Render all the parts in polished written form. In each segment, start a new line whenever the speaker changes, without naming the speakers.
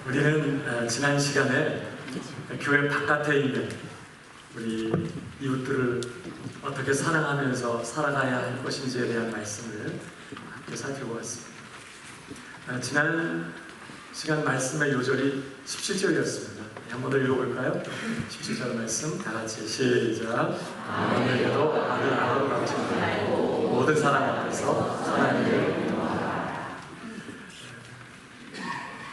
우리는 지난 시간에 교회 바깥에 있는 우리 이웃들을 어떻게 사랑하면서 살아가야 할 것인지에 대한 말씀을 함께 살펴보았습니다. 지난 시간 말씀의 요절이 17절이었습니다. 한 번 더 읽어볼까요? 17절 말씀 다 같이 시작. 아무에게도 아들 아들 갚지 말고 모든 사람 앞에서 하나님을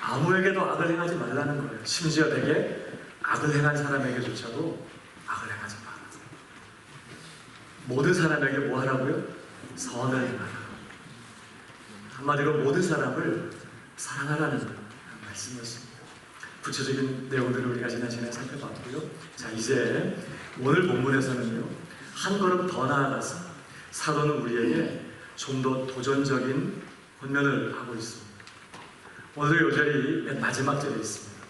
아무에게도 악을 행하지 말라는 거예요. 심지어 되게 악을 행한 사람에게조차도 악을 행하지 마라. 모든 사람에게 뭐 하라고요? 선을 행하라. 한마디로 모든 사람을 사랑하라는 말씀이었습니다. 구체적인 내용들을 우리가 지난 시간에 살펴봤고요. 자, 이제 오늘 본문에서는요, 한 걸음 더 나아가서 사도는 우리에게 좀 더 도전적인 권면을 하고 있습니다. 오늘 요절이 맨 마지막 절에 있습니다.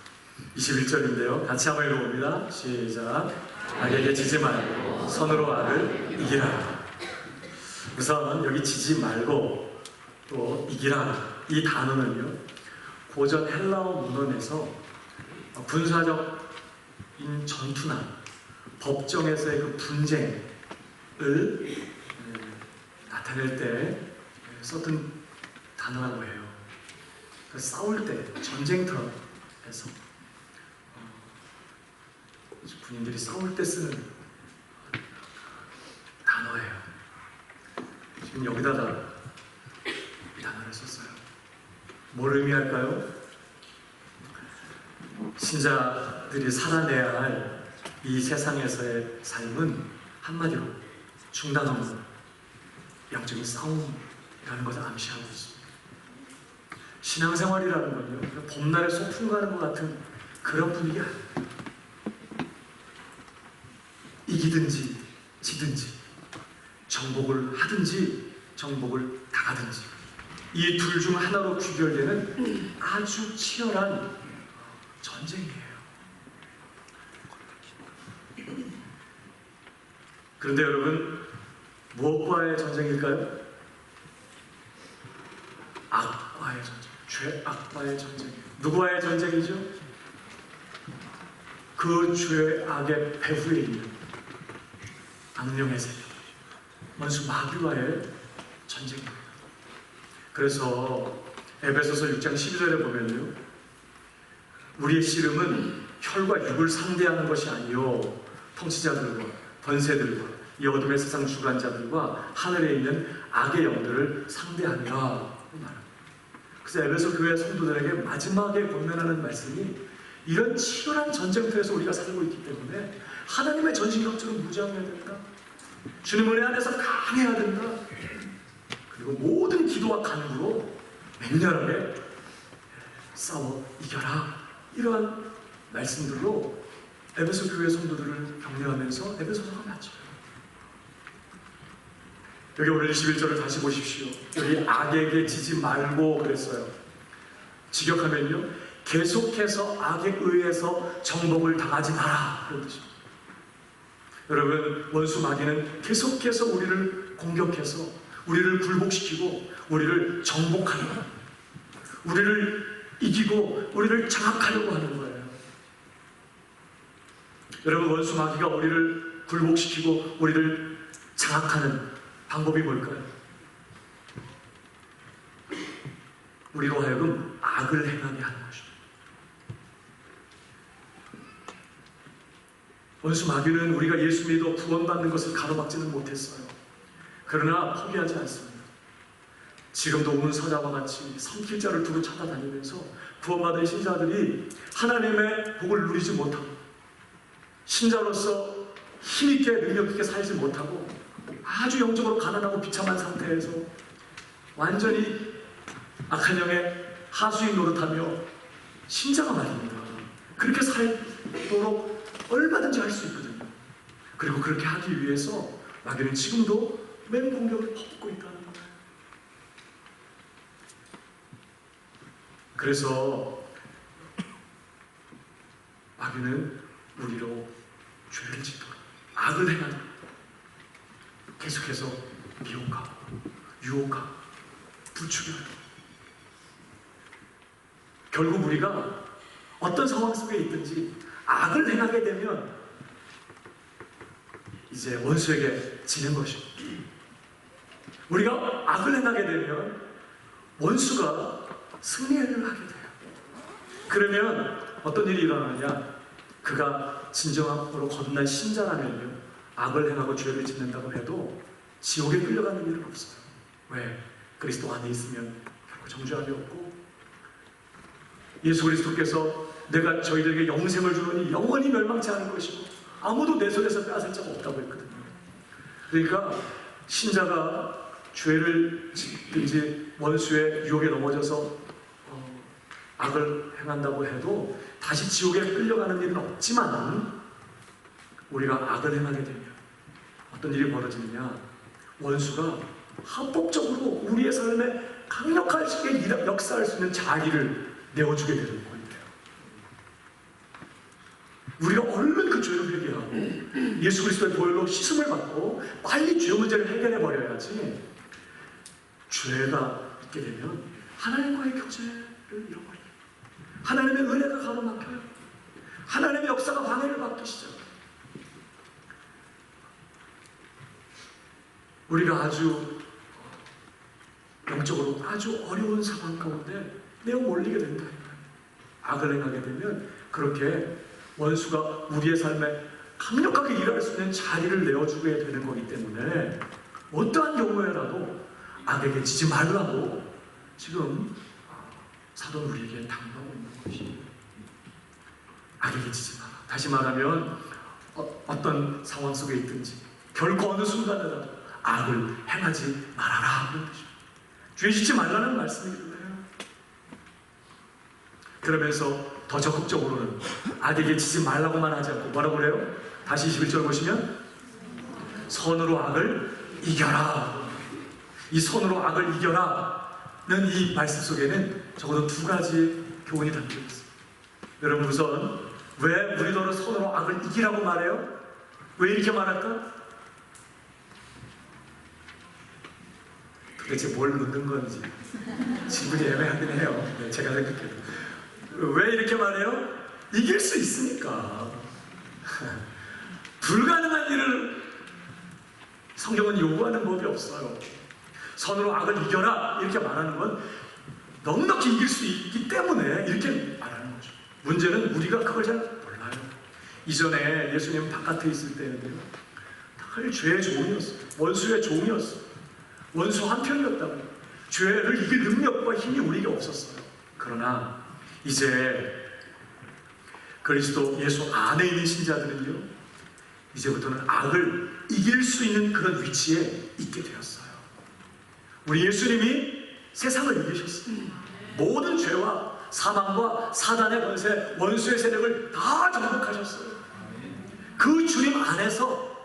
21절인데요. 같이 한번 읽어봅니다. 시작. 악에게 지지 말고 선으로 악을 이기라. 우선 여기 지지 말고 또 이기라, 이 단어는요, 고전 헬라어 문헌에서 군사적인 전투나 법정에서의 그 분쟁을 나타낼 때 썼던 단어라고 해요. 싸울 때, 전쟁터에서 군인들이 싸울 때 쓰는 단어예요. 지금 여기다가 이 단어를 썼어요. 뭘 의미할까요? 신자들이 살아내야 할 이 세상에서의 삶은 한마디로 중단 없는 영적인 싸움이라는 것을 암시하고 있습니다. 신앙생활이라는 건요, 봄날에 소풍 가는 것 같은 그런 분위기 아니에요. 이기든지 지든지, 정복을 하든지 정복을 당하든지, 이 둘 중 하나로 귀결되는 아주 치열한 전쟁이에요. 그런데 여러분, 무엇과의 전쟁일까요? 악과의 전쟁, 죄악과의 전쟁. 누구와의 전쟁이죠? 그 죄악의 배후에 있는 악령의 세력, 원수 마귀와의 전쟁입니다. 그래서 에베소서 6장 12절에 보면요, 우리의 씨름은 혈과 육을 상대하는 것이 아니요 통치자들과 권세들과 이 어둠의 세상 주관자들과 하늘에 있는 악의 영들을 상대하니라 말합니다. 그래서 에베소 교회 성도들에게 마지막에 권면하는 말씀이, 이런 치열한 전쟁터에서 우리가 살고 있기 때문에 하나님의 전신갑주로 무장해야 된다. 주님 은혜 안에서 강해야 된다. 그리고 모든 기도와 간구로 맹렬하게 싸워 이겨라. 이러한 말씀들로 에베소 교회 성도들을 격려하면서 에베소서가 맞죠. 여기 오늘 21절을 다시 보십시오. 여기 악에게 지지 말고 그랬어요. 직역하면요, 계속해서 악에 의해서 정복을 당하지 마라, 그런 뜻입니다. 여러분, 원수 마귀는 계속해서 우리를 공격해서 우리를 굴복시키고 우리를 정복하려고, 우리를 이기고 우리를 장악하려고 하는 거예요. 여러분, 원수 마귀가 우리를 굴복시키고 우리를 장악하는 방법이 뭘까요? 우리로 하여금 악을 행하게 하는 것입니다. 원수 마귀는 우리가 예수 믿어 구원받는 것을 가로막지는 못했어요. 그러나 포기하지 않습니다. 지금도 운서자와 같이 선길자를 두고 찾아다니면서 구원받은 신자들이 하나님의 복을 누리지 못하고 신자로서 힘있게 능력있게 살지 못하고 아주 영적으로 가난하고 비참한 상태에서 완전히 악한 영의 하수인 노릇하며 신자가 말입니다. 그렇게 살도록 얼마든지 할 수 있거든요. 그리고 그렇게 하기 위해서 마귀는 지금도 맹공격을 퍼붓고 있다는 거예요. 그래서 마귀는 우리로 죄를 짓도록 악을 행하도록 계속해서 미혹하고 유혹하고 부추겨요. 결국 우리가 어떤 상황 속에 있든지 악을 행하게 되면 이제 원수에게 지는 것이고, 우리가 악을 행하게 되면 원수가 승리를 하게 돼요. 그러면 어떤 일이 일어나냐? 그가 진정으로 거듭난 신자라면요, 악을 행하고 죄를 짓는다고 해도 지옥에 끌려가는 일은 없어요. 왜? 그리스도 안에 있으면 결코 정죄함이 없고, 예수 그리스도께서 내가 저희들에게 영생을 주노니 영원히 멸망치 않을 것이고 아무도 내 손에서 빼앗을 자가 없다고 했거든요. 그러니까 신자가 죄를 짓든지 원수의 유혹에 넘어져서 악을 행한다고 해도 다시 지옥에 끌려가는 일은 없지만, 우리가 악을 행하게 되면 어떤 일이 벌어지느냐? 원수가 합법적으로 우리의 삶에 강력하게 역사할 수 있는 자기를 내어주게 되는 거예요. 우리가 얼른 그 죄를 회개하고 예수 그리스도의 보혈로 씻음을 받고 빨리 죄 문제를 해결해 버려야지, 죄가 있게 되면 하나님과의 교제를 잃어버려요. 하나님의 은혜가 가로막혀요. 하나님의 역사가 방해를 받기 시작해요. 우리가 아주 영적으로 아주 어려운 상황 가운데 내어 몰리게 된다. 악을 행하게 되면 그렇게 원수가 우리의 삶에 강력하게 일할 수 있는 자리를 내어주게 되는 거기 때문에 어떠한 경우에라도 악에게 지지 말라고 지금 사도는 우리에게 당부하고 있는 것이, 악에게 지지 마라. 다시 말하면 어떤 상황 속에 있든지 결코 어느 순간에라도 악을 행하지 말아라 그런 뜻입니다. 죄 짓지 말라는 말씀이거든요. 그러면서 더 적극적으로는 악에게 지지 말라고만 하지 않고 뭐라고 그래요? 다시 21절 보시면 선으로 악을 이겨라. 이 선으로 악을 이겨라는 이 말씀 속에는 적어도 두 가지 교훈이 담겨 있습니다. 여러분, 우선 왜 우리더러 선으로 악을 이기라고 말해요? 왜 이렇게 말할까? 도대체 뭘 묻는 건지 질문이 애매하긴 해요. 네, 제가 생각해도. 왜 이렇게 말해요? 이길 수 있으니까. 불가능한 일을 성경은 요구하는 법이 없어요. 선으로 악을 이겨라 이렇게 말하는 건 넉넉히 이길 수 있기 때문에 이렇게 말하는 거죠. 문제는 우리가 그걸 잘 몰라요. 이전에 예수님 바깥에 있을 때는요, 늘 죄의 종이었어요. 원수의 종이었어요. 원수 한편이었다고. 죄를 이길 능력과 힘이 우리에게 없었어요. 그러나 이제 그리스도 예수 안에 있는 신자들은요, 이제부터는 악을 이길 수 있는 그런 위치에 있게 되었어요. 우리 예수님이 세상을 이기셨어요. 모든 죄와 사망과 사단의 권세, 원수의 세력을 다 정복하셨어요. 그 주님 안에서,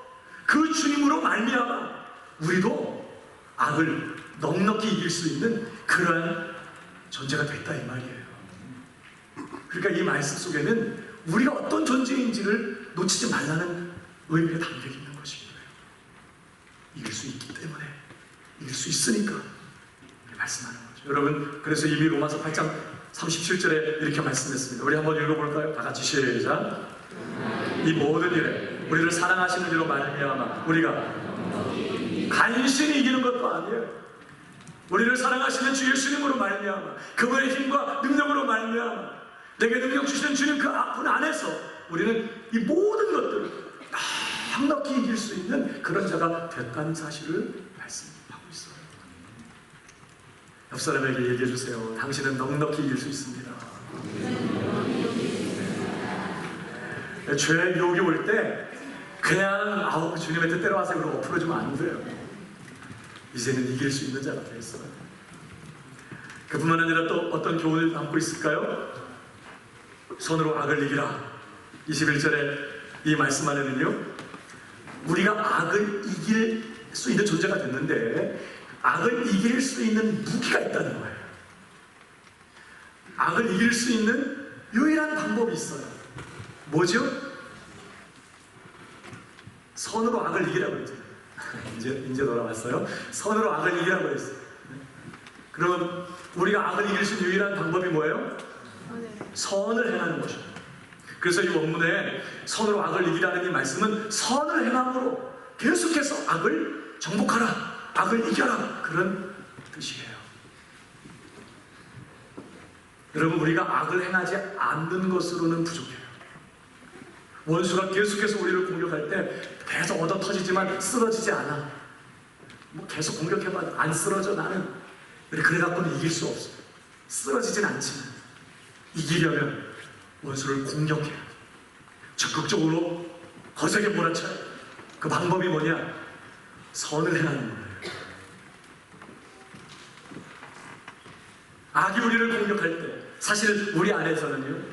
그 주님으로 말미암아 우리도 악을 넉넉히 이길 수 있는 그러한 존재가 됐다 이 말이에요. 그러니까 이 말씀 속에는 우리가 어떤 존재인지를 놓치지 말라는 의미가 담겨 있는 것입니다. 이길 수 있기 때문에, 이길 수 있으니까 말씀하는 거죠. 여러분, 그래서 이미 로마서 8장 37절에 이렇게 말씀했습니다. 우리 한번 읽어볼까요? 다 같이 시작. 이 모든 일에 우리를 사랑하시는 이로 말미암아 우리가 간신히 이기는 것도 아니에요. 우리를 사랑하시는 주 예수님으로 말미암아, 그분의 힘과 능력으로 말미암아, 내게 능력 주시는 주님 그 분 안에서 우리는 이 모든 것들을 넉넉히 이길 수 있는 그런 자가 됐다는 사실을 말씀하고 있어요. 옆 사람에게 얘기해 주세요. 당신은 넉넉히 이길 수 있습니다. 죄의 유혹이 올 때 그냥 아우 주님의 뜻대로 하세요 그러고 엎어주면 안 돼요. 이제는 이길 수 있는 자가 되었어요. 그뿐만 아니라 또 어떤 교훈을 담고 있을까요? 손으로 악을 이기라. 21절에 이 말씀 안에는요, 우리가 악을 이길 수 있는 존재가 됐는데 악을 이길 수 있는 무기가 있다는 거예요. 악을 이길 수 있는 유일한 방법이 있어요. 뭐죠? 선으로 악을 이기라고 했죠. 이제 돌아왔어요. 선으로 악을 이기라고 했어요. 그럼 우리가 악을 이길 수 있는 유일한 방법이 뭐예요? 선을 행하는 것입니다. 그래서 이 원문에 선으로 악을 이기라는 이 말씀은 선을 행함으로 계속해서 악을 정복하라, 악을 이겨라, 그런 뜻이에요. 여러분, 우리가 악을 행하지 않는 것으로는 부족해요. 원수가 계속해서 우리를 공격할 때 계속 얻어 터지지만 쓰러지지 않아. 뭐 계속 공격해봐도 안 쓰러져. 나는 그래갖고는 이길 수 없어요. 쓰러지진 않지만 이기려면 원수를 공격해야 돼. 적극적으로 거세게 몰아쳐야 돼. 그 방법이 뭐냐? 선을 행하는 거예요. 악이 우리를 공격할 때 사실 우리 안에서는요,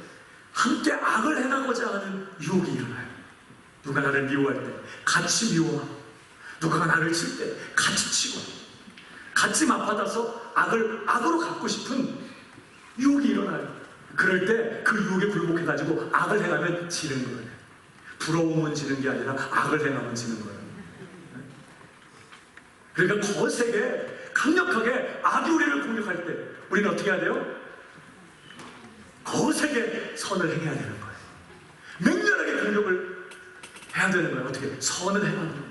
함께 악을 행하고자 하는 유혹이 일어나요. 누가 나를 미워할 때 같이 미워하고, 누가 나를 칠 때 같이 치고, 같이 맞받아서 악을 악으로 갚고 싶은 유혹이 일어나요. 그럴 때 그 유혹에 굴복해가지고 악을 행하면 지는 거예요. 부러움은 지는 게 아니라 악을 행하면 지는 거예요. 그러니까 거세게 강력하게 악이 우리를 공격할 때 우리는 어떻게 해야 돼요? 거세게 선을 행해야 되는 거예요. 맹렬하게 공격을 해야 되는 거예요. 어떻게? 선을 행하는 거예요.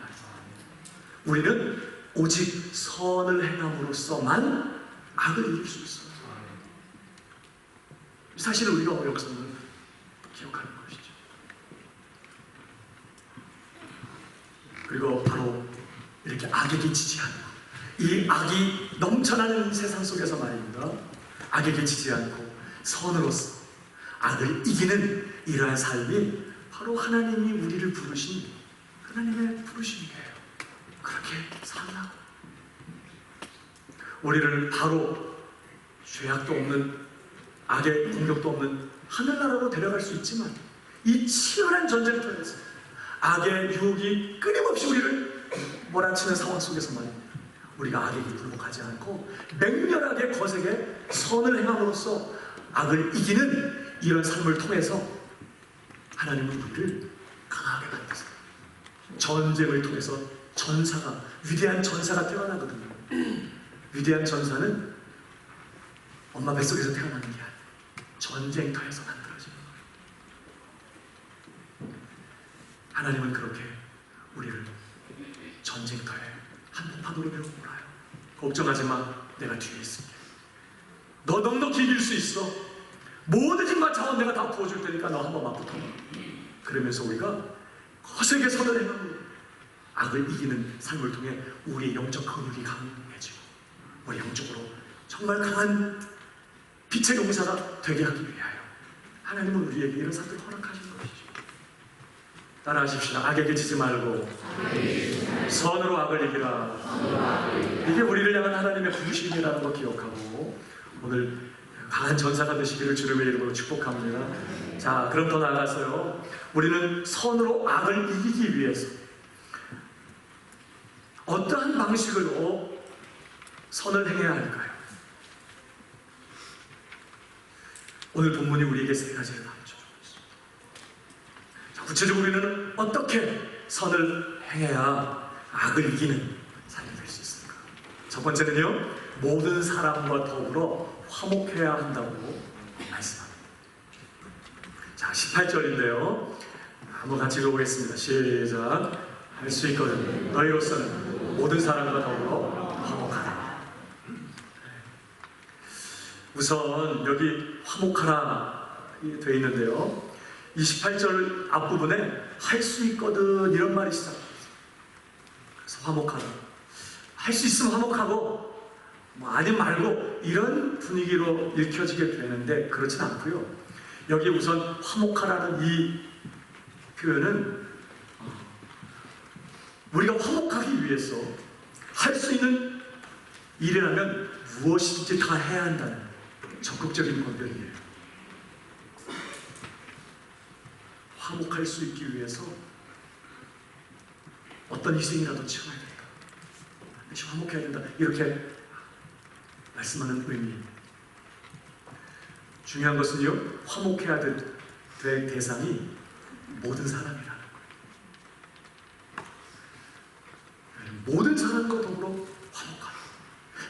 우리는 오직 선을 행함으로써만 악을 이길 수 있어요. 사실은 우리가 어렵성을 기억하는 것이죠. 그리고 바로 이렇게 악에게 지지 않고, 이 악이 넘쳐나는 세상 속에서 말입니다. 악에게 지지 않고 선으로서 악을 이기는 이러한 삶이 바로 하나님이 우리를 부르신 하나님의 부르심이에요. 그렇게 살라고. 우리를 바로 죄악도 없는, 악의 공격도 없는 하늘나라로 데려갈 수 있지만, 이 치열한 전쟁터에서 악의 유혹이 끊임없이 우리를 몰아치는 상황 속에서 말입니다. 우리가 악에게 굴복하지 않고 맹렬하게 거세게 선을 행함으로써 악을 이기는 이런 삶을 통해서 하나님은 우리를 강하게 만드세요. 전쟁을 통해서 전사가, 위대한 전사가 태어나거든요. 위대한 전사는 엄마 뱃속에서 태어나는 게 아니에요. 전쟁터에서 만들어지는 거예요. 하나님은 그렇게 우리를 전쟁터에 한복판으로 데리고 몰아요. 걱정하지 마, 내가 뒤에 있을게. 너 넉넉히 이길 수 있어. 모든 힘과 자원 내가 다 부어줄 테니까 너 한번 맞붙어봐. 그러면서 우리가 거세게 선을 행하고 악을 이기는 삶을 통해 우리의 영적 근육이 강해지고, 우리 영적으로 정말 강한 빛의 용사가 되게 하기 위하여 하나님은 우리에게 이런 삶을 허락하신 것이죠. 따라하십시다. 악에게 지지 말고 선으로 악을 이기라. 이게 우리를 향한 하나님의 부르심이라는 걸 기억하고 오늘 강한 전사가 되시기를 주님의 이름으로 축복합니다. 자, 그럼 더 나아가서요, 우리는 선으로 악을 이기기 위해서 어떠한 방식으로 선을 행해야 할까요? 오늘 본문이 우리에게 세 가지를 가르쳐주고 있습니다. 자, 구체적으로 우리는 어떻게 선을 행해야 악을 이기는 삶이 될 수 있을까? 첫 번째는요, 모든 사람과 더불어 화목해야 한다고 말씀합니다. 자, 18절인데요. 한번 같이 읽어보겠습니다. 시작. 할 수 있거든. 너희로서는 모든 사람과 더불어 화목하라. 우선 여기 화목하라 되어 있는데요. 28절 앞부분에 할 수 있거든 이런 말이 시작합니다. 그래서 화목하라. 할 수 있으면 화목하고 뭐 아니 말고 이런 분위기로 읽혀지게 되는데 그렇진 않고요. 여기 우선 화목하라는 이 표현은 우리가 화목하기 위해서 할 수 있는 일이라면 무엇이든지 다 해야 한다는 적극적인 권면이에요. 화목할 수 있기 위해서 어떤 희생이라도 치러야 된다. 반드시 화목해야 된다. 이렇게 말씀하는 의미입니다. 중요한 것은요, 화목해야 될 대상이 모든 사람이라는 거예요. 모든 사람과 더불어 화목하라.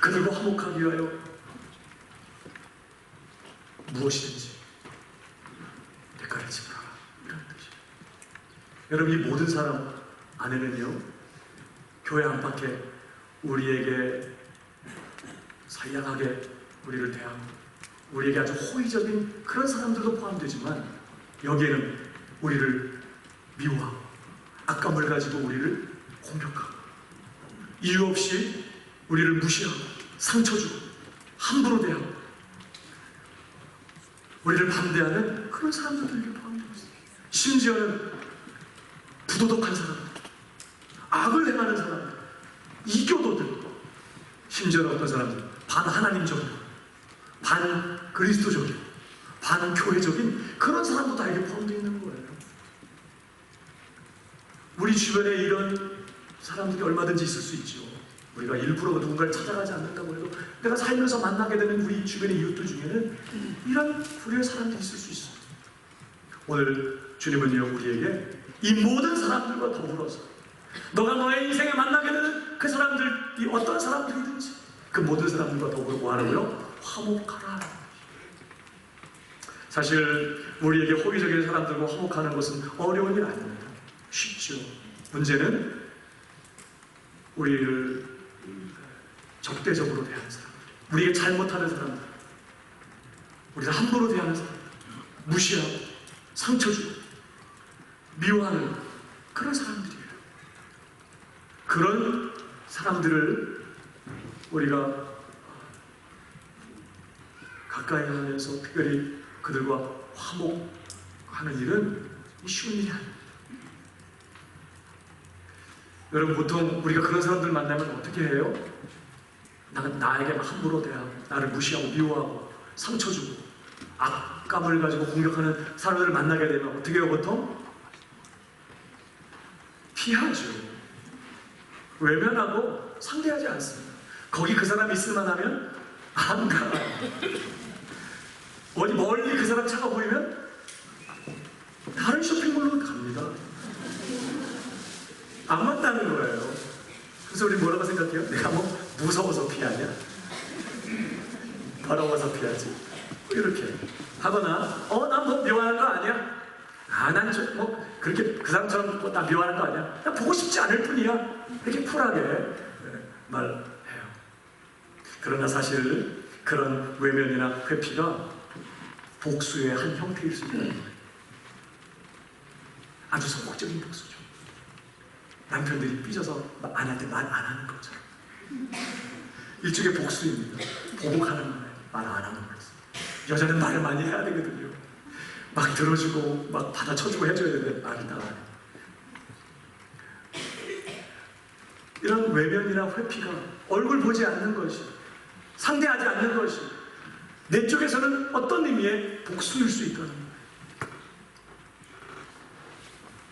그들과 화목하기 위하여 무엇이든지 대가를 지불하라. 이런 뜻이에요. 여러분, 이 모든 사람 안에는요, 교회 안팎에 우리에게 선량하게 우리를 대하고 우리에게 아주 호의적인 그런 사람들도 포함되지만 여기에는 우리를 미워하고 악감을 가지고 우리를 공격하고 이유 없이 우리를 무시하고 상처 주고 함부로 대하고 우리를 반대하는 그런 사람들도 여기 포함되어 있어요. 심지어는 부도덕한 사람들, 악을 행하는 사람들, 이교도들, 심지어는 어떤 사람들, 반하나님적이고 반그리스도적이고 반교회적인 그런 사람도 다 여기 포함되어 있는 거예요. 우리 주변에 이런 사람들이 얼마든지 있을 수 있죠. 우리가 일부러 누군가를 찾아가지 않는다고 해도 내가 살면서 만나게 되는 우리 주변의 이웃들 중에는 이런 부류의 사람들이 있을 수 있어요. 오늘 주님은요, 우리에게 이 모든 사람들과 더불어서 너가 너의 인생에 만나게 되는 그 사람들이 어떤 사람들이든지 그 모든 사람들과 더불어 뭐 하라고요? 화목하라. 사실 우리에게 호의적인 사람들과 화목하는 것은 어려운 일 아닙니다. 쉽죠. 문제는 우리를 적대적으로 대하는 사람들, 우리에게 잘못하는 사람들, 우리를 함부로 대하는 사람들, 무시하고 상처 주고 미워하는 그런 사람들이에요. 그런 사람들을 우리가 가까이 하면서 특별히 그들과 화목하는 일은 쉬운 일이 아닙니다. 여러분, 보통 우리가 그런 사람들 만나면 어떻게 해요? 나에게 함부로 대하고 나를 무시하고 미워하고 상처 주고 악감을 가지고 공격하는 사람들을 만나게 되면 어떻게 해요? 보통 피하죠. 외면하고 상대하지 않습니다. 거기 그 사람이 있을 만하면 안 가. 어디 멀리 그 사람 차가 보이면 다른 쇼핑몰로 갑니다. 안 만나는 거예요. 그래서 우리 뭐라고 생각해요? 내가 뭐 무서워서 피하냐? 더러워서 피하지. 이렇게 하거나 난 뭐 미워하는 거 아니야? 난 뭐 그렇게 그 사람처럼 뭐 나 미워하는 거 아니야? 나 보고 싶지 않을 뿐이야. 이렇게 쿨하게 말해요. 그러나 사실 그런 외면이나 회피가 복수의 한 형태일 수 있는 거예요. 아주 소극적인 복수죠. 남편들이 삐져서 아내한테 말 안 하는 것처럼 일종의 복수입니다. 보복하는 거예요. 말 안 하는 거예요. 여자는 말을 많이 해야 되거든요. 막 들어주고 막 받아쳐주고 해줘야 되는데 말을 다 안 해요. 이런 외면이나 회피가 얼굴 보지 않는 것이, 상대하지 않는 것이 내 쪽에서는 어떤 의미의 복수일 수 있다는 거예요.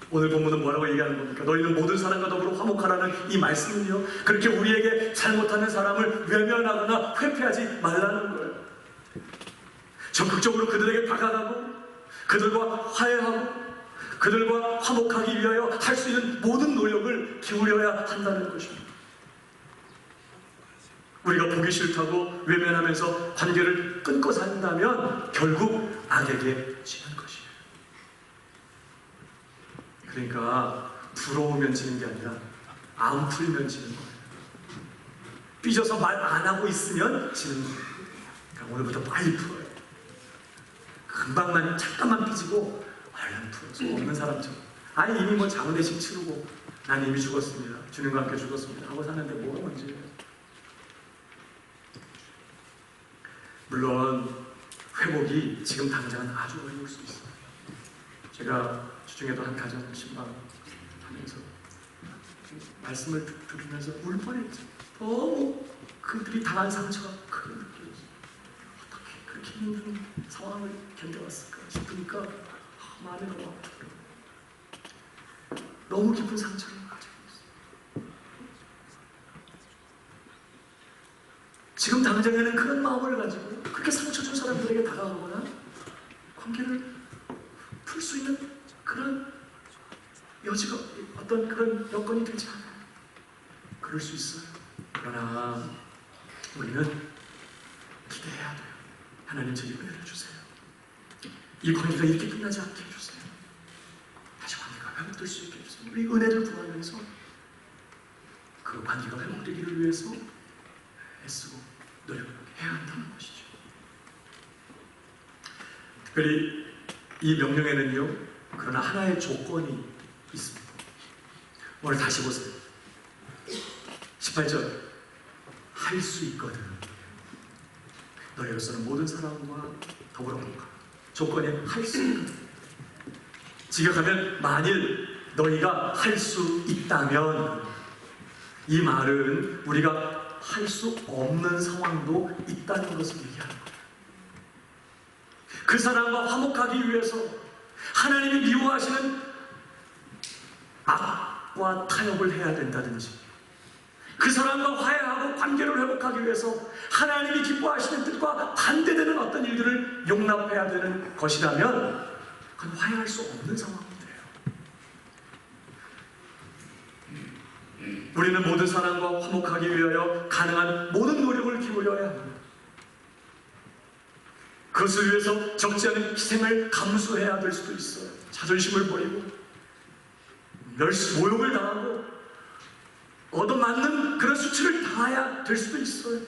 오늘 본문은 뭐라고 얘기하는 겁니까? 너희는 모든 사람과 더불어 화목하라는 이 말씀은요, 그렇게 우리에게 잘못하는 사람을 외면하거나 회피하지 말라는 거예요. 적극적으로 그들에게 다가가고 그들과 화해하고 그들과 화목하기 위하여 할 수 있는 모든 노력을 기울여야 한다는 것입니다. 우리가 보기 싫다고 외면하면서 관계를 끊고 산다면 결국 악에게 지는 것이에요. 그러니까 부러우면 지는 게 아니라 안 풀면 지는 거예요. 삐져서 말 안 하고 있으면 지는 거예요. 그러니까 오늘부터 빨리 풀어요. 금방만 잠깐만 삐지고 얼른 풀어서 없는 사람처럼 아니 이미 뭐 장례식 치르고 난 이미 죽었습니다. 주님과 함께 죽었습니다 하고 사는데 뭐가 문제예요? 물론 회복이 지금 당장은 아주 어려울 수 있어요. 제가 주중에도 한 가정 신방하면서 말씀을 들으면서 울 뻔했죠. 너무 그들이 당한 상처가 크게 느껴졌어요. 어떻게 그렇게 힘든 상황을 견뎌왔을까 싶으니까 마음이 너무 아프더라고요. 너무 깊은 상처를 가지고 있어요. 지금 당장에는 그런 마음을 가지고 그렇게 상처 준 사람들에게 다가가거나 관계를 풀 수 있는 그런 여지가, 어떤 그런 여건이 되지 않아요. 그럴 수 있어요. 그러나 우리는 기대해야 돼요. 하나님 저희 은혜를 주세요. 이 관계가 이렇게 끝나지 않게 해주세요. 다시 관계가 회복될 수 있게 해주세요. 우리 은혜를 구하면서 그 관계가 회복되기를 위해서 애쓰고 노력을 해야 한다는 것이죠. 특별히 이 명령에는요, 그러나 하나의 조건이 있습니다. 오늘 다시 보세요. 18절, 할 수 있거든 너희로서는 모든 사람과 더불어 건강. 조건이 할 수 있거든. 직역하면 만일 너희가 할 수 있다면, 이 말은 우리가 할 수 없는 상황도 있다는 것을 얘기하는 거예요. 그 사람과 화목하기 위해서 하나님이 미워하시는 악과 타협을 해야 된다든지, 그 사람과 화해하고 관계를 회복하기 위해서 하나님이 기뻐하시는 뜻과 반대되는 어떤 일들을 용납해야 되는 것이라면 그건 화해할 수 없는 상황인데요. 우리는 모든 사람과 화목하기 위하여 가능한 모든 노력을 기울여야 합니다. 그것을 위해서 적지 않은 희생을 감수해야 될 수도 있어요. 자존심을 버리고 모욕을 당하고 얻어맞는 그런 수치를 당해야 될 수도 있어요.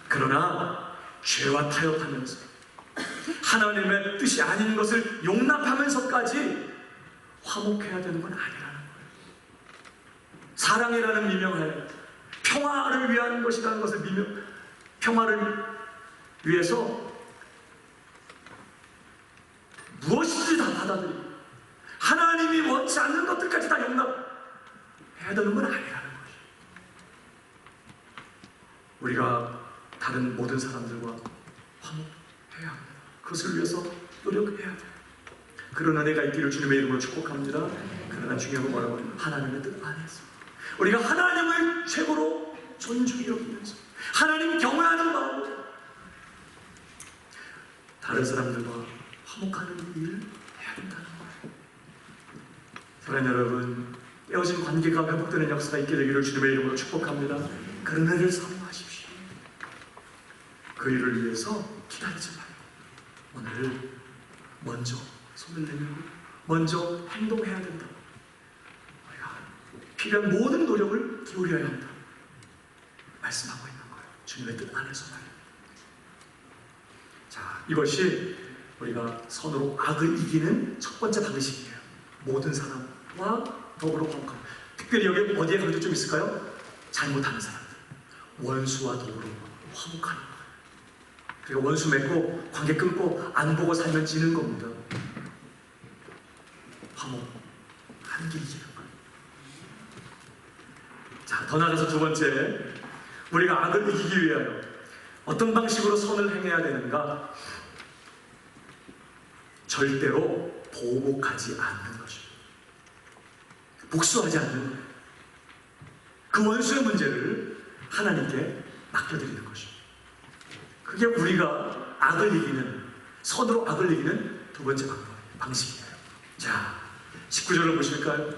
그러나 죄와 타협하면서 하나님의 뜻이 아닌 것을 용납하면서까지 화목해야 되는 건 아니라는 거예요. 사랑이라는 미명하에 평화를 위한 것이라는 것을 평화를 위해서 무엇이든지 다 받아들이고 하나님이 원치 않는 것들까지 다 용납해야 되는 건 아니라는 거죠. 우리가 다른 모든 사람들과 화목해야 합니다. 그것을 위해서 노력해야 돼요. 그런 은혜가 있기를 주님의 이름으로 축복합니다. 그러나 중요한 건 뭐라고 하면 하나님의 뜻 안에서 우리가 하나님을 최고로 존중히 여기면서 하나님 경외하는 마음으로 다른 사람들과 화목하는 일을 해야 된다는 거예요. 사랑하는 여러분, 깨어진 관계가 회복되는 역사가 있게 되기를 주님의 이름으로 축복합니다. 그런 은혜를 사모하십시오. 그 일을 위해서 기다리지 말고 오늘 먼저 손을 내밀고 먼저 행동해야 된다. 우리가 필요한 모든 노력을 기울여야 한다 말씀하고 있는 거예요. 주님의 뜻 안에서 말이에요. 자, 이것이 우리가 선으로 악을 이기는 첫 번째 방식이에요. 모든 사람과 더불어 화목하고, 특별히 여기 어디에 강조점이 있을까요? 잘못하는 사람들, 원수와 더불어 화목하는 거예요. 그러니까 원수 맺고 관계 끊고 안 보고 살면 지는 겁니다. 화목하는 게 이기는 거예요. 자, 더 나아가서 두 번째, 우리가 악을 이기기 위하여 어떤 방식으로 선을 행해야 되는가? 절대로 보복하지 않는 것입니다. 복수하지 않는 거예요. 그 원수의 문제를 하나님께 맡겨드리는 것입니다. 그게 우리가 악을 이기는, 선으로 악을 이기는 두 번째 방식이에요. 자, 19절을 보실까요?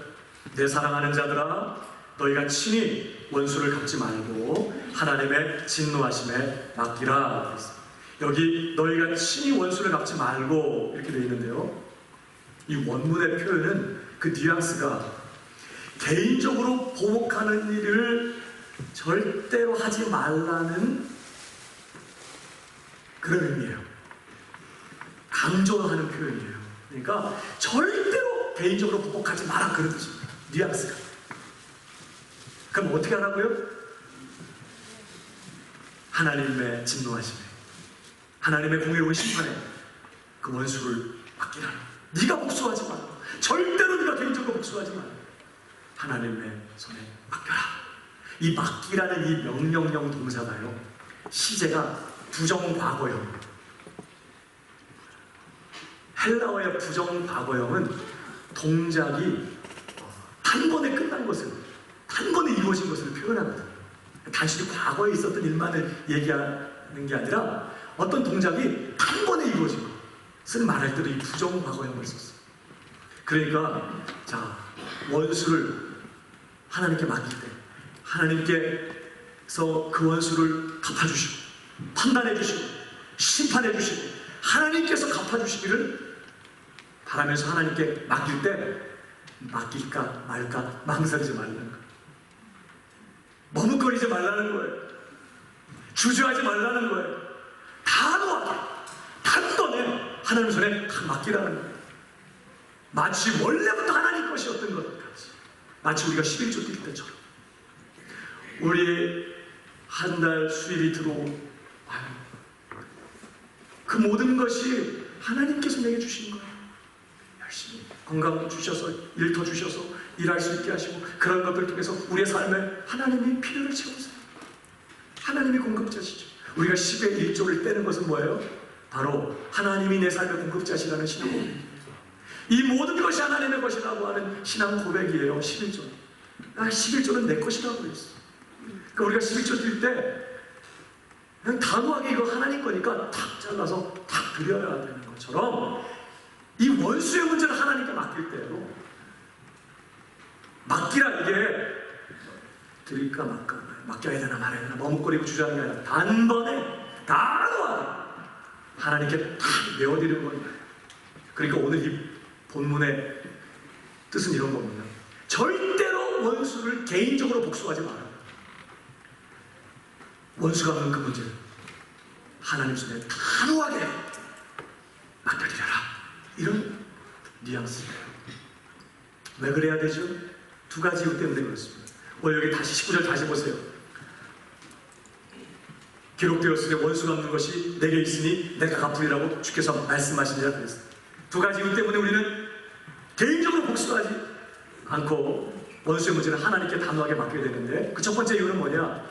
내 사랑하는 자들아, 너희가 친히 원수를 갚지 말고 하나님의 진노하심에 맡기라. 여기 너희가 친히 원수를 갚지 말고 이렇게 되어 있는데요, 이 원문의 표현은 그 뉘앙스가 개인적으로 보복하는 일을 절대로 하지 말라는 그런 의미예요. 강조하는 표현이에요. 그러니까 절대로 개인적으로 보복하지 마라, 그런 뜻입니다. 뉘앙스가. 그럼 어떻게 하라고요? 하나님의 진노하심에, 하나님의 공의로운 심판에 그 원수를 맡기라. 네가 복수하지 마라. 절대로 네가 개인적으로 복수하지 마라. 하나님의 손에 맡겨라. 이 맡기라는 이 명령형 동사가요, 시제가 부정과거형. 헬라어의 부정과거형은 동작이 단번에 끝난 것을, 단번에 이루어진 것을 표현하거든요. 단순히 과거에 있었던 일만을 얘기하는 게 아니라 어떤 동작이 단번에 이루어진 것을 말할 때도 이 부정과거형을 썼어요. 그러니까 자, 원수를 하나님께 맡길 때 하나님께서 그 원수를 갚아주시고 판단해주시고 심판해주시고 하나님께서 갚아주시기를 바라면서 하나님께 맡길 때 맡길까 말까 망설이지 말라는 거예요. 머뭇거리지 말라는 거예요. 주저하지 말라는 거예요. 단호하게 단번에 하나님 손에 다 맡기라는 거예요. 마치 원래부터 하나님 것이었던 것 같이, 마치 우리가 11조 뛸 때처럼 우리 한 달 수입이 들어와요. 그 모든 것이 하나님께서 내게 주신 거예요. 열심히 건강 주셔서 일 더 주셔서 일할 수 있게 하시고 그런 것들 통해서 우리의 삶에 하나님이 필요를 채우세요. 하나님이 공급자시죠. 우리가 10의 1조를 떼는 것은 뭐예요? 바로 하나님이 내 삶의 공급자시라는 신앙 고백이에요. 이 모든 것이 하나님의 것이라고 하는 신앙 고백이에요. 11조. 11조는 내 것이라고 했어. 그러니까 우리가 11조 뛸 때 그냥 단호하게 이거 하나님 거니까 탁 잘라서 탁 드려야 되는 것처럼 이 원수의 문제를 하나님께 맡길 때도 맡기라, 이게 드릴까 말까, 맡겨야 되나 말아야 되나 머뭇거리고 주저하는 게 아니라 단번에 단호하게 하나님께 탁 내어드리는 거예요. 그러니까 오늘 이 본문의 뜻은 이런 겁니다. 절대로 원수를 개인적으로 복수하지 마라. 원수가 하는 그 문제를 하나님 손에 단호하게 맡겨드려라. 이런 뉘앙스예요. 왜 그래야 되죠? 두 가지 이유 때문에 그렇습니다. 오늘 여기 다시 19절 다시 보세요. 기록되었으니 원수 갚는 것이 내게 있으니 내가 갚으리라고 주께서 말씀하시니라 그랬어요. 두 가지 이유 때문에 우리는 개인적으로 복수하지 않고 원수의 문제는 하나님께 단호하게 맡겨야 되는데, 그 첫 번째 이유는 뭐냐?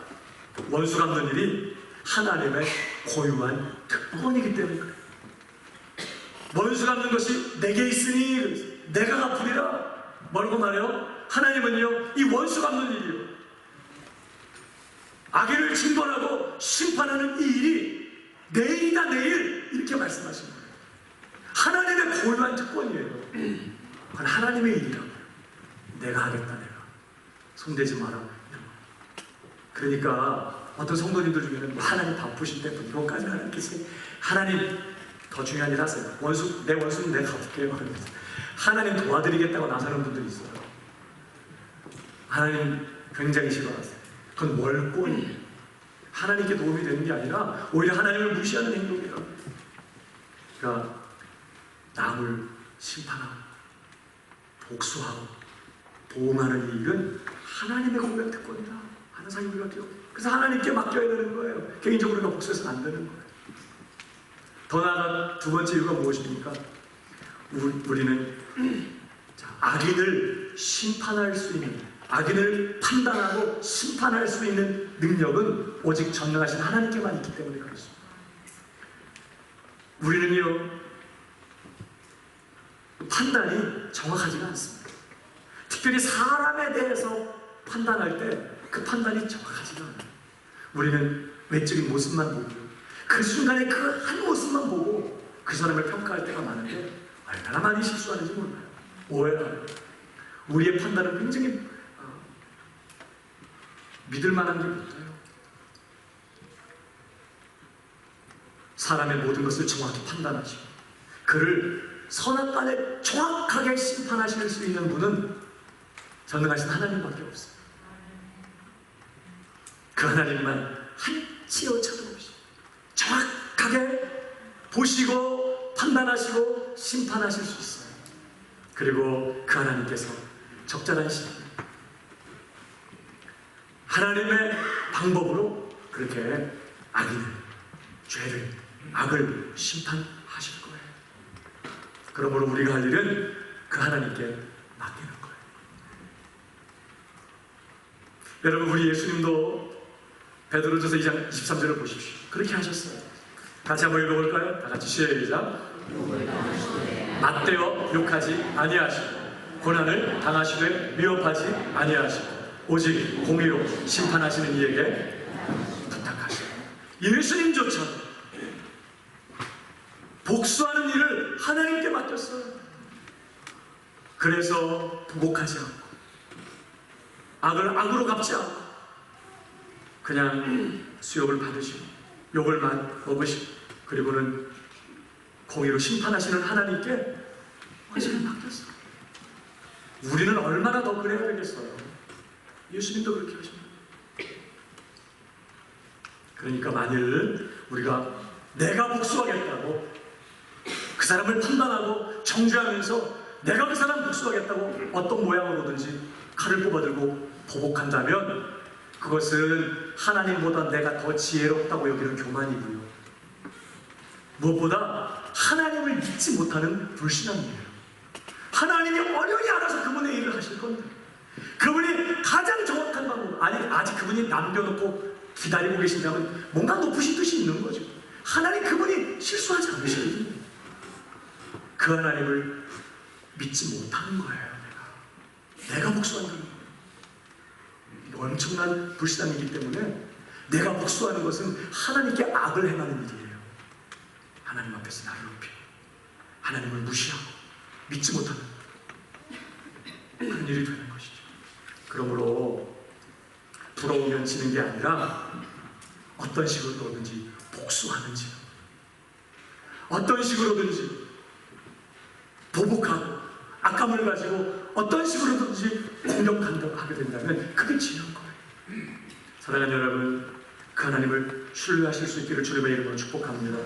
원수 갚는 일이 하나님의 고유한 특권이기 때문에 그래요. 원수 갚는 것이 내게 있으니 내가 갚으리라. 뭐라고 말해요? 하나님은요, 이 원수 갚는 일이요, 악인을 징벌하고 심판하는 이 일이 내일이다, 내일, 이렇게 말씀하시는 거예요. 하나님의 고유한 특권이에요. 그건 하나님의 일이라고요. 내가 하겠다, 내가. 손대지 마라. 그러니까 어떤 성도님들 중에는 뭐 하나님 바쁘실 때 이거까지 하나님께서, 하나님 더 중요한 일 하세요. 내 원수는 내가 갚을게요. 하나님 도와드리겠다고 나서는 분들이 있어요. 하나님 굉장히 싫어하세요. 그건 월권이에요. 하나님께 도움이 되는 게 아니라 오히려 하나님을 무시하는 행동이라고. 그러니까 남을 심판하고 복수하고 보응하는 이 일은 하나님의 공백 특권이다 하는 사실을 우리가 기억. 그래서 하나님께 맡겨야 되는 거예요. 개인적으로 우리가 복수해서는 안 되는 거예요. 더 나아가 두 번째 이유가 무엇입니까? 우리는 악인을 심판할 수 있는, 악인을 판단하고 심판할 수 있는 능력은 오직 전능하신 하나님께만 있기 때문에 그렇습니다. 우리는요, 판단이 정확하지가 않습니다. 특별히 사람에 대해서 판단할 때 그 판단이 정확하지가 않아요. 우리는 외적인 모습만 보고 그 순간에 그 한 모습만 보고 그 사람을 평가할 때가 많은데 얼마나 많이 실수하는지 몰라요. 오해하고. 우리의 판단은 굉장히 믿을 만한 게 못해요. 사람의 모든 것을 정확히 판단하시고 그를 선악간에 정확하게 심판하실 수 있는 분은 전능하신 하나님밖에 없어요. 그 하나님만 한치 오차도 없이 정확하게 보시고 판단하시고 심판하실 수 있어요. 그리고 그 하나님께서 적절한 시간, 하나님의 방법으로 그렇게 악인을, 죄를, 악을 심판하실 거예요. 그러므로 우리가 할 일은 그 하나님께 맡기는 거예요. 여러분, 우리 예수님도 베드로전서 2장 23절을 보십시오. 그렇게 하셨어요. 같이 한번 읽어볼까요? 다 같이 시작. 맞대어 욕하지 아니하시고 고난을 당하시되 미워하지 아니하시고 오직 공의로 심판하시는 이에게 부탁하시고. 예수님조차 복수하는 일을 하나님께 맡겼어요. 그래서 보복하지 않고 악을 악으로 갚지 않고 그냥 수욕을 받으시고 욕을 먹으시고 그리고는 공의로 심판하시는 하나님께 완전히 맡겼어요. 우리는 얼마나 더 그래야 되겠어요. 예수님도 그렇게 하십니다. 그러니까 만일 우리가 내가 복수하겠다고 그 사람을 판단하고 정죄하면서 내가 그 사람 복수하겠다고 어떤 모양으로든지 칼을 뽑아들고 보복한다면 그것은 하나님보다 내가 더 지혜롭다고 여기는 교만이고요. 무엇보다 하나님을 믿지 못하는 불신앙이에요. 하나님이 어련히 알아서 그분의 일을 하실 건데 그분이 가장 정확한 방법, 아니 아직 그분이 남겨놓고 기다리고 계신다면 뭔가 높으신 뜻이 있는 거죠. 하나님 그분이 실수하지 않으시거든요. 그 하나님을 믿지 못하는 거예요. 내가 복수한다는 거예요. 엄청난 불신앙이기 때문에 내가 복수하는 것은 하나님께 악을 행하는 일이에요. 하나님 앞에서 나를 높이고 하나님을 무시하고 믿지 못하는 그런 일이 되는 것이죠. 그러므로 부러우면 지는 게 아니라 어떤 식으로든지 복수하는지 어떤 식으로든지 보복하고 악감을 가지고 어떤 식으로든지 공격하게 된다면 그게 지혜로운 거예요. 사랑하는 여러분, 그 하나님을 신뢰하실 수 있기를 주님의 이름으로 축복합니다.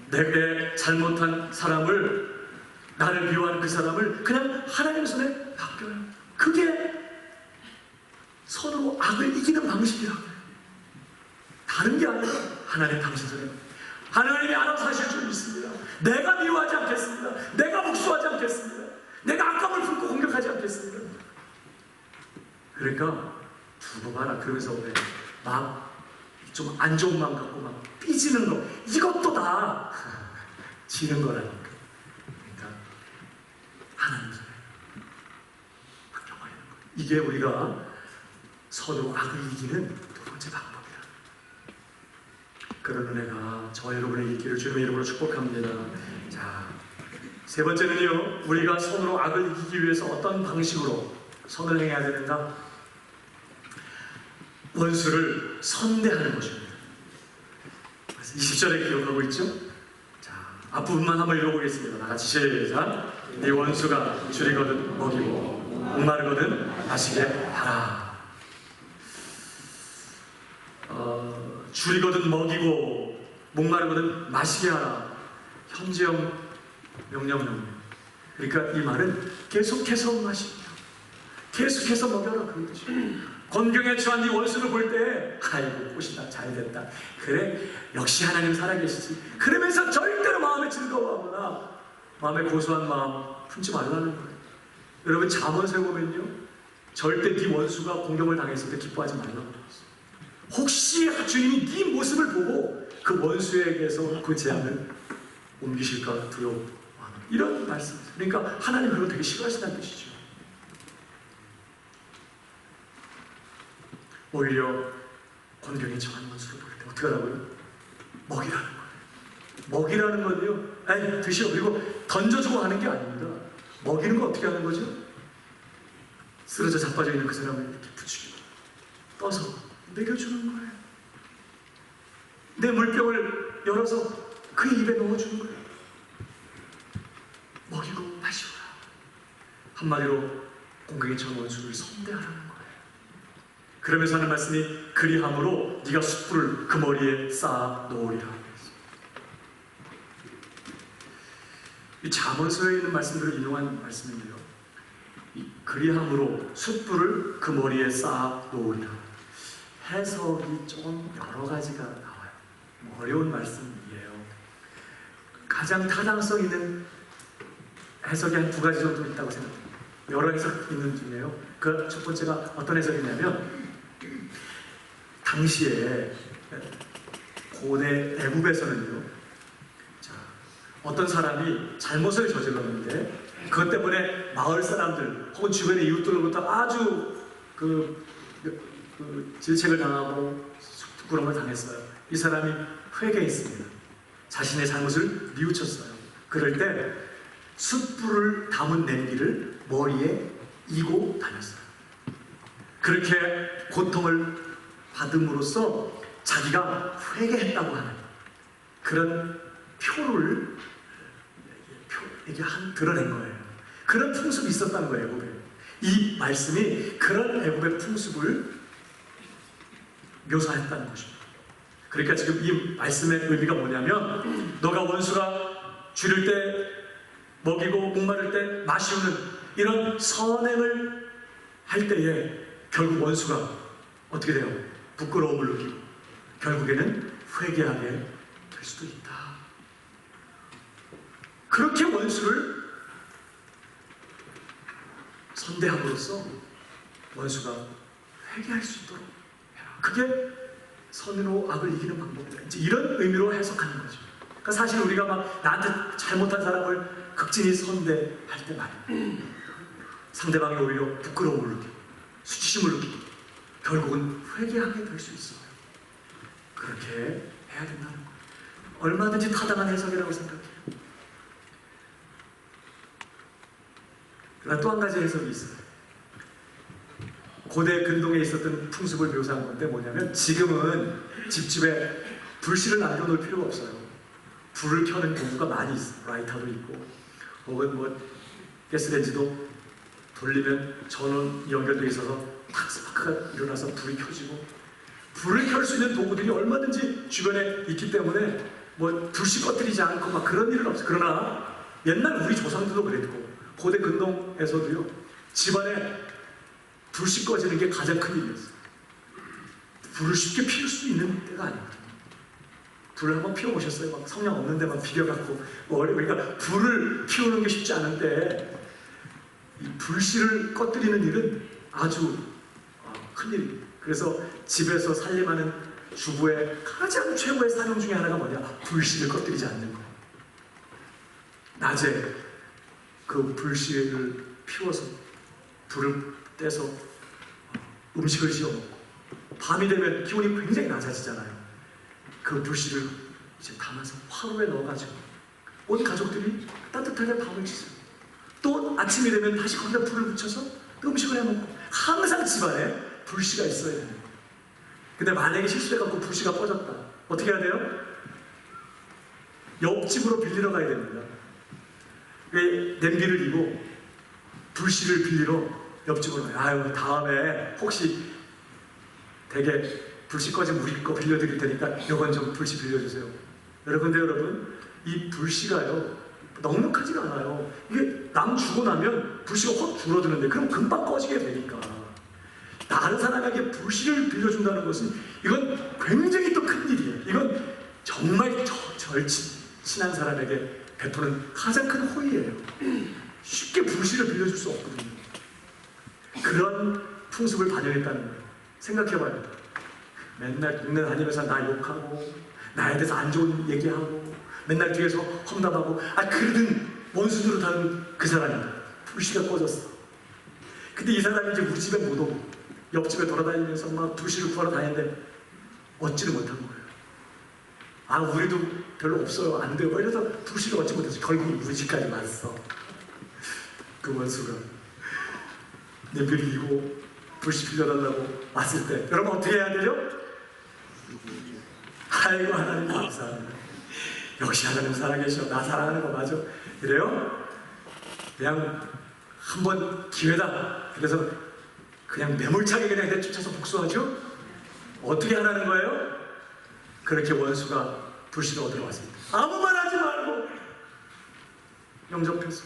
내게 잘못한 사람을, 나를 미워하는 그 사람을 그냥 하나님 손에 맡겨요. 그게 서로 악을 이기는 방식이라고요. 다른 게 아니라 하나님 당신 손에 하나님이 알아서 하실 줄 믿습니다. 내가 미워하지 않겠습니다. 내가 복수하지 않겠습니다. 내가 악감을 품고 공격하지 않겠습니다. 그러니까 두고 봐라 그러면서 왜 막 좀 안 좋은 마음 갖고 막 삐지는 거 이것도 다 지는 거라니까. 그러니까 하나님 손에 맡겨버리는 거예요. 이게 우리가 서로 악을 이기는 두 번째 방법이라. 그런 은혜가 저와 여러분의 있기를 주님의 이름으로 축복합니다. 자, 세 번째는요, 우리가 선으로 악을 이기기 위해서 어떤 방식으로 선을 행해야 되는가? 원수를 선대하는 것입니다. 20절에 기록하고 있죠? 자, 앞부분만 한번 읽어보겠습니다. 다같이 시작. 네 원수가 줄이거든 먹이고 목마르거든 마시게 하라. 줄이거든 먹이고 목마르거든 마시게 하라. 현재형 명령형. 그러니까 이 말은 계속해서 마시라, 계속해서 먹여라 그런 뜻이에요. 권경에 처한 네 원수를 볼 때 아이고 꽃이다 잘됐다 그래 역시 하나님 살아계시지 그러면서 절대로 마음에 즐거워하거나 마음에 고소한 마음 품지 말라는 거예요. 여러분 잠언서에 보면요 절대 네 원수가 공경을 당했을 때 기뻐하지 말라고 그랬어요. 혹시 주인이 네 모습을 보고 그 원수에게서 그 재앙을 옮기실까 두려워 이런 말씀. 그러니까 하나님 그걸 되게 싫어하신다는 뜻이죠. 오히려 권경에 처한 원수를 볼 때 어떻게 하라고요? 먹이라는 거예요. 먹이라는 건요, 아니 드시오 그리고 던져주고 하는 게 아닙니다. 먹이는 거 어떻게 하는 거죠? 쓰러져 자빠져 있는 그 사람을 이렇게 붙이고 떠서 먹여주는 거예요. 내 물병을 열어서 그 입에 넣어주는 거예요. 먹이고 마시고라. 한마디로 공경에 처한 원수를 선대하라는 거예요. 그러면서 하는 말씀이 그리함으로 네가 숯불을 그 머리에 쌓아 놓으리라. 이 잠언서에 있는 말씀들을 인용한 말씀인데요. 이 그리함으로 숯불을 그 머리에 쌓아 놓으리라. 해석이 좀 여러 가지가 나와요. 어려운 말씀이에요. 가장 타당성 있는 해석이 한 두 가지 정도 있다고 생각합니다. 여러 해석 있는 중에요. 그 첫 번째가 어떤 해석이냐면, 당시에 고대 애굽에서는요, 어떤 사람이 잘못을 저질렀는데 그것 때문에 마을 사람들 혹은 주변의 이웃들로부터 아주 질책을 당하고 부끄러움을 당했어요. 이 사람이 회개했습니다. 자신의 잘못을 뉘우쳤어요. 그럴 때 숯불을 담은 냄비를 머리에 이고 다녔어요. 그렇게 고통을 받음으로써 자기가 회개했다고 하는 그런 표를 드러낸 거예요. 그런 풍습이 있었다는 거예요, 애굽에. 이 말씀이 그런 애굽의 풍습을 묘사했다는 것입니다. 그러니까 지금 이 말씀의 의미가 뭐냐면, 너가 원수가 줄일 때 먹이고 목마를 때 마시우는 이런 선행을 할 때에 결국 원수가 어떻게 돼요? 부끄러움을 느끼고 결국에는 회개하게 될 수도 있다. 그렇게 원수를 선대함으로써 원수가 회개할 수 있도록 해라. 그게 선으로 악을 이기는 방법이다. 이제 이런 의미로 해석하는 거죠. 그러니까 사실 우리가 막 나한테 잘못한 사람을 극진히 선대할 때 말이에요. 상대방이 오히려 부끄러움을 느끼고 수치심을 느끼고 결국은 회개하게 될 수 있어요. 그렇게 해야 된다는 거예요. 얼마든지 타당한 해석이라고 생각해요. 그러나 또 한 가지 해석이 있어요. 고대 근동에 있었던 풍습을 묘사한 건데 뭐냐면, 지금은 집집에 불씨를 남겨놓을 필요가 없어요. 불을 켜는 도구가 많이 있어요. 라이터도 있고 혹은 뭐 가스레인지도 돌리면 전원 연결되어 있어서 탁 스파크가 일어나서 불이 켜지고, 불을 켤 수 있는 도구들이 얼마든지 주변에 있기 때문에 뭐 불씨 꺼뜨리지 않고 막 그런 일은 없어요. 그러나 옛날 우리 조상들도 그랬고 고대 근동에서도요, 집안에 불씨 꺼지는 게 가장 큰 일이었어요. 불을 쉽게 피울 수 있는 때가 아니거든요. 불을 한번 피워보셨어요? 막 성냥 없는 데만 비벼갖고 그러니까 불을 피우는 게 쉽지 않은데 이 불씨를 꺼뜨리는 일은 아주 큰 일이에요. 그래서 집에서 살림하는 주부의 가장 최고의 사명 중에 하나가 뭐냐? 불씨를 꺼뜨리지 않는 거예요. 낮에 그 불씨를 피워서 불을 떼서 음식을 지어 먹고, 밤이 되면 기온이 굉장히 낮아지잖아요. 그 불씨를 이제 담아서 화로에 넣어가지고 온 가족들이 따뜻하게 밤을 지새요. 또 아침이 되면 다시 거기다 불을 붙여서 또 음식을 해먹고, 항상 집안에 불씨가 있어야 됩니다. 근데 만약에 실수해갖고 불씨가 꺼졌다, 어떻게 해야 돼요? 옆집으로 빌리러 가야 됩니다. 냄비를 이고 불씨를 빌리러 옆집으로 가요. 아유, 다음에 혹시 되게 불씨 꺼지면 우리 거 빌려드릴 테니까 이건 좀 불씨 빌려주세요. 여러분, 이 불씨가요 넉넉하지가 않아요. 이게 남 주고 나면 불씨가 확 줄어드는데 그럼 금방 꺼지게 되니까, 다른 사람에게 불씨를 빌려준다는 것은 이건 굉장히 또 큰 일이에요. 이건 정말 친한 사람에게 베푸는 가장 큰 호의예요. 쉽게 불씨를 빌려줄 수 없거든요. 그런 풍습을 반영했다는 거예요. 생각해봐요. 맨날 동네 다니면서 나 욕하고 나에 대해서 안 좋은 얘기하고 맨날 뒤에서 험담하고 그러던 원수들을 다는 그 사람이 불씨가 꺼졌어. 근데 이 사람이 이제 우리 집에 못 오고 옆집에 돌아다니면서 막 불씨를 구하러 다니는데 얻지를 못한 거예요. 우리도 별로 없어요, 안 돼요, 이래서 불씨를 얻지 못해서 결국 우리 집까지 왔어. 그 원수가 냄비를 이고 불씨 빌려달라고 왔을 때 여러분 어떻게 해야 되죠? 아이고, 하나님 감사합니다. 역시 하나님 살아계셔. 나 사랑하는 거 맞아. 그래요? 그냥 한번 기회다. 그래서 그냥 매몰차게 그냥 내쫓아서 복수하죠? 어떻게 하라는 거예요? 그렇게 원수가 불씨를 얻으러 왔습니다. 아무 말 하지 말고 영접해서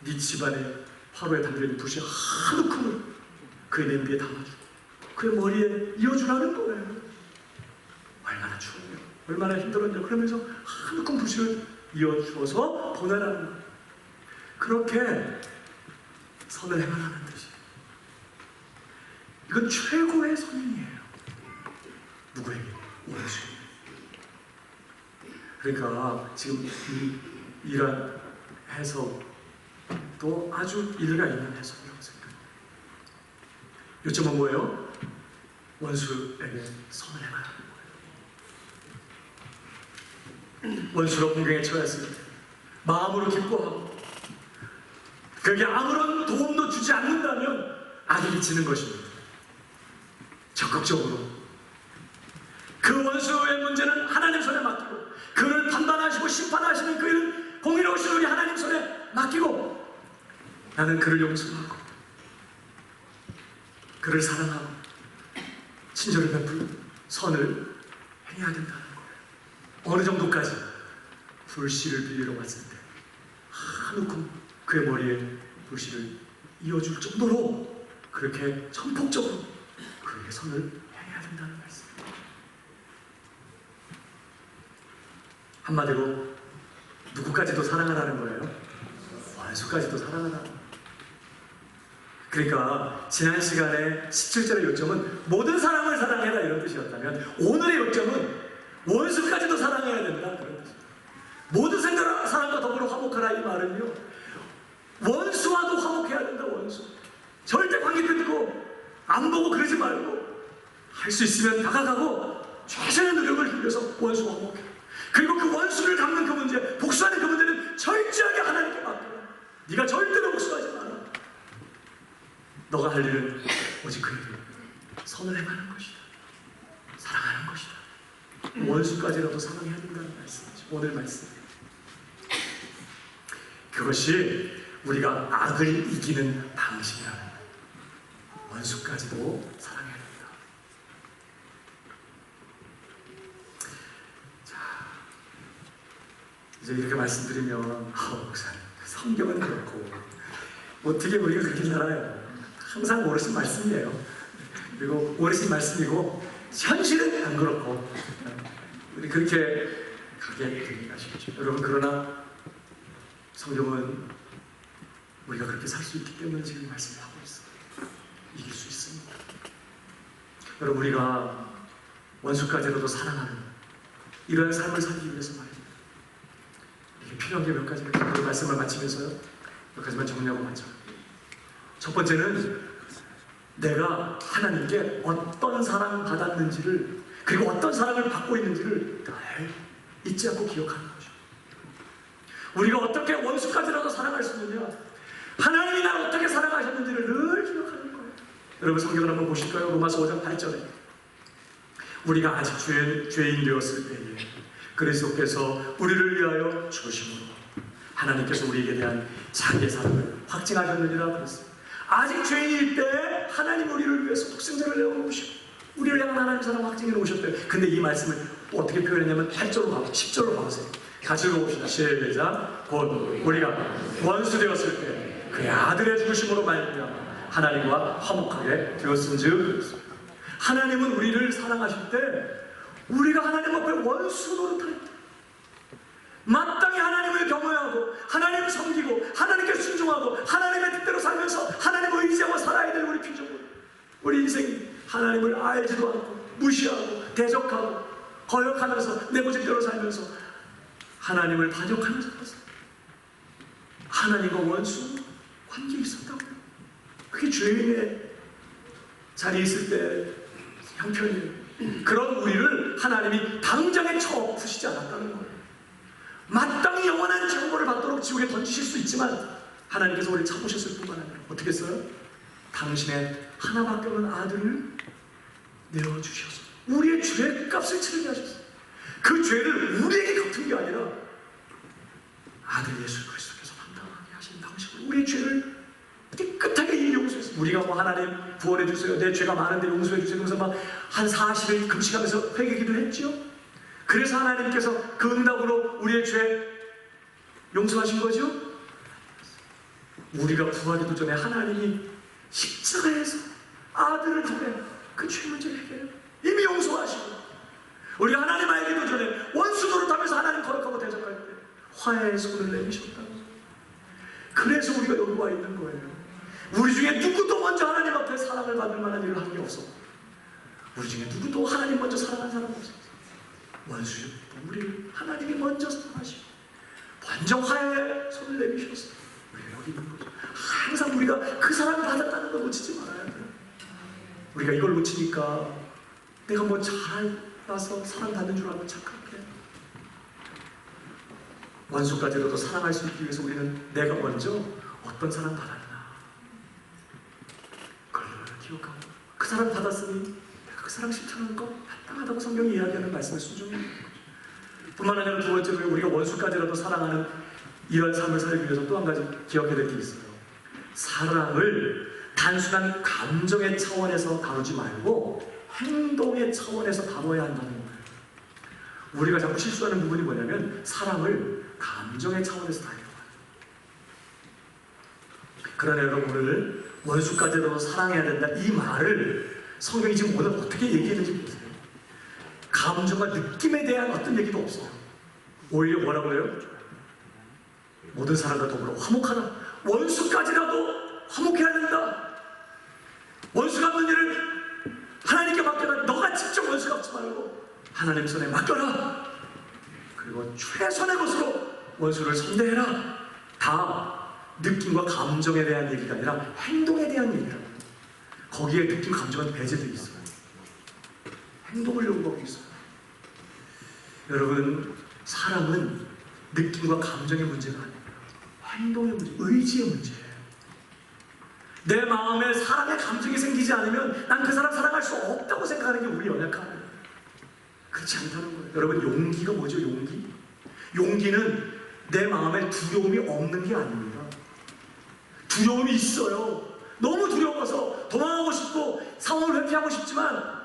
네 집안에 화로에 담겨있는 불씨 한 움큼을 그의 냄비에 담아주고 그의 머리에 이어주라는 거예요. 얼마나 추웠냐, 얼마나 힘들었냐, 그러면서 한묶음 부시를 이어주어서 보내라는 거예요. 그렇게 선을 행하라는 뜻이에요. 이건 최고의 선행이에요. 누구에게? 원수. 그러니까 지금 이 이러한 해석도 아주 일리가 있는 해석이라고 생각합니다. 요점은 뭐예요? 원수에게 선을 행하라는 거예요. 원수가 공경에 처했을 때 마음으로 기뻐하고 그게 아무런 도움도 주지 않는다면 악이 지는 것입니다. 적극적으로 그 원수의 문제는 하나님 손에 맡기고 그를 판단하시고 심판하시는 그는 공의로우신 우리 하나님 손에 맡기고 나는 그를 용서하고 그를 사랑하고 친절을 베풀고 선을 행해야 된다는 거예요. 어느 정도까지? 불씨를 빌리러 왔을 때 한우큼 그의 머리에 불씨를 이어줄 정도로 그렇게 전폭적으로 그에게 선을 행해야 된다는 말씀입니다. 한마디로 누구까지도 사랑하라는 거예요? 원수까지도 사랑하라는 거예요. 그러니까 지난 시간에 17절의 요점은 모든 사람을 사랑해라 이런 뜻이었다면 오늘의 요점은 원수까지도 사랑해야 된다 그런 뜻입니다. 모든 사람과 더불어 화목하라 이 말은요, 원수와도 화목해야 된다. 원수 절대 관계 끊고 안 보고 그러지 말고 할 수 있으면 다가가고 최선의 노력을 들여서 원수와 화목해. 그리고 그 원수를 갚는 그 문제, 복수하는 그 문제는 철저하게 하나님께 맡겨라. 네가 절대로 복수하지 마라. 너가 할 일은 오직 그에게 선을 행하는 것이다. 사랑하는 것이다. 원수까지라도 사랑해야 된다는 말씀이죠. 오늘 말씀. 그것이 우리가 악을 이기는 방식이라는 거예요. 원수까지도 사랑해야 된다. 자, 이제 이렇게 말씀드리면 목사님, 성경은 그렇고 어떻게 우리가 그렇게 살아요? 항상 어르신 말씀이에요. 그리고 어르신 말씀이고 현실은 안 그렇고 우리 그렇게 가게 되게 하시죠. 여러분, 그러나 성경은 우리가 그렇게 살 수 있기 때문에 지금 말씀을 하고 있어요. 이길 수 있습니다. 여러분, 우리가 원수까지라도 사랑하는 이러한 삶을 살기 위해서 말입니다. 이게 필요한 게 몇 가지입니다. 그 말씀을 마치면서요, 몇 가지만 정리하고 마쳐. 첫 번째는 내가 하나님께 어떤 사랑을 받았는지를, 그리고 어떤 사랑을 받고 있는지를 늘 잊지 않고 기억하는 거죠. 우리가 어떻게 원수까지라도 사랑할 수 있느냐, 하나님이 나를 어떻게 사랑하셨는지를 늘 기억하는 거예요. 여러분, 성경을 한번 보실까요? 로마서 5장 8절에 우리가 아직 죄인 되었을 때에 그리스도께서 우리를 위하여 죽으심으로 하나님께서 우리에게 대한 자기의 사랑을 확증하셨느니라 그랬어요. 아직 죄인일 때 하나님 우리를 위해서 독생자를 내어놓으시고 우리를 향한 하나님 사랑 확증해 놓으셨대요. 근데 이 말씀을 어떻게 표현했냐면 8절로 가고 10절로 가보세요. 같이 읽어봅시다. 시작. 곧 우리가 원수 되었을 때 그의 아들의 죽으심으로 말미암아 하나님과 화목하게 되었은즉, 하나님은 우리를 사랑하실 때 우리가 하나님 앞에 원수 노릇할 때 마땅히 하나님을 경외하고 하나님을 섬기고 하나님께 순종하고 하나님의 뜻대로 살면서 하나님을 의지하고 살아야 될 우리 피조물, 우리 인생이 하나님을 알지도 않고 무시하고 대적하고 거역하면서 내 고집대로 살면서 하나님을 반역하면서 살았어요. 하나님과 원수 관계에 있었다고요. 그게 죄인의 자리에 있을 때 형편이에요. 그런 우리를 하나님이 당장에 쳐부시지 않았다는 거예요. 마땅히 영원한 정보를 받도록 지옥에 던지실 수 있지만 하나님께서 우리를 참으셨을 뿐만 아니라 어떻게 했어요? 당신의 하나밖에 없는 아들을 내어주셔서 우리의 죄값을 치르게 하셨어요. 그 죄를 우리에게 갚은 게 아니라 아들 예수 그리스도께서 감당하게 하신 방식으로 우리의 죄를 깨끗하게 용서했어요. 우리가 뭐 하나님 구원해 주세요, 내 죄가 많은데 용서해 주세요, 그래서 막 한 40일 금식하면서 회개기도 했죠. 그래서 하나님께서 그 응답으로 우리의 죄 용서하신 거죠. 우리가 구하기도 전에 하나님이 십자가에서 아들을 통해 그 죄 문제를 해결해요. 이미 용서하시고 우리 하나님 알기도 전에 원수 노릇하면서 하나님 거룩하고 대적할 때 화해의 손을 내미셨다고. 그래서 우리가 여기 와 있는 거예요. 우리 중에 누구도 먼저 하나님 앞에 사랑을 받을 만한 일을 한 게 없었고, 우리 중에 누구도 하나님 먼저 사랑한 사람 없었어요. 원수였던 우리를 하나님이 먼저 사랑하시고 먼저 화해의 손을 내미셨어요. 우리가 여기 있는 거죠. 항상 우리가 그 사랑을 받았다는 걸 놓치지 말아야 돼요. 우리가 이걸 놓치니까 내가 뭐 잘나서 사랑받는 줄 알고 착각해. 원수까지라도 사랑할 수 있기 위해서 우리는 내가 먼저 어떤 사랑 받았나 그걸 기억하고, 그 사랑 받았으니 내가 그 사랑 실천하는 거 마땅하다고 성경이 이야기하는 말씀을 순종해야 되는 거죠. 뿐만 아니라 두 번째로 우리가 원수까지라도 사랑하는 이런 삶을 살기 위해서 또 한 가지 기억해야 될 게 있어요. 사랑을 단순한 감정의 차원에서 다루지 말고 행동의 차원에서 다뤄야 한다는 거예요. 우리가 자꾸 실수하는 부분이 뭐냐면 사랑을 감정의 차원에서 다뤄요. 그러나 여러분, 오늘 원수까지도 사랑해야 된다 이 말을 성경이 지금 오늘 어떻게 얘기했는지 보세요. 감정과 느낌에 대한 어떤 얘기도 없어요. 오히려 뭐라고 해요? 모든 사람과 더불어 화목하라. 원수까지라도 화목해야 된다. 원수 갚는 일을 하나님께 맡겨라. 너가 직접 원수 갚지 말고 하나님 손에 맡겨라. 그리고 최선의 것으로 원수를 선대해라. 다 느낌과 감정에 대한 얘기가 아니라 행동에 대한 얘기라고. 거기에 느낌, 감정은 배제되어 있어요. 행동을 요구하고 있어요. 여러분, 사랑은 느낌과 감정의 문제가 아니라 행동의 문제, 의지의 문제예요. 내 마음에 사랑의 감정이 생기지 않으면 난 그 사람 사랑할 수 없다고 생각하는 게 우리 연약함이에요. 그렇지 않다는 거예요. 여러분, 용기가 뭐죠? 용기? 용기는 내 마음에 두려움이 없는 게 아닙니다. 두려움이 있어요. 너무 두려워서 도망하고 싶고 상황을 회피하고 싶지만,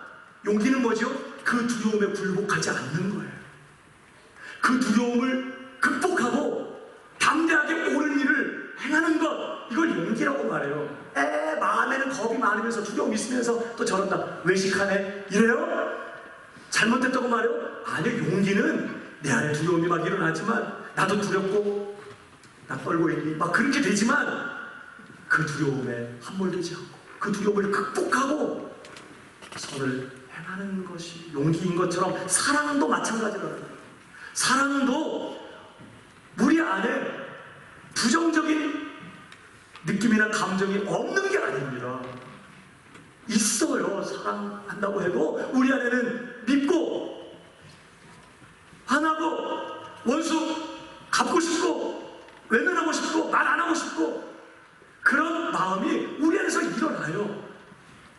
용기는 뭐죠? 그 두려움에 굴복하지 않는 거예요. 그 두려움을 극복하고 담대하게 옳은 일을 행하는 것, 이걸 용기라고 말해요. 마음에는 겁이 많으면서 두려움이 있으면서 또 저런다, 외식하네, 이래요? 잘못됐다고 말해요? 아니요. 용기는 내 안에 두려움이 막 일어나지만 나도 두렵고 나 떨고 있니? 막 그렇게 되지만 그 두려움에 함몰되지 않고 그 두려움을 극복하고 선을 행하는 것이 용기인 것처럼 사랑도 마찬가지라고요. 사랑도 우리 안에 부정적인 느낌이나 감정이 없는 게 아닙니다. 있어요. 사랑한다고 해도 우리 안에는 믿고 안 하고 원수 갚고 싶고 외면하고 싶고 말 안 하고 싶고 그런 마음이 우리 안에서 일어나요.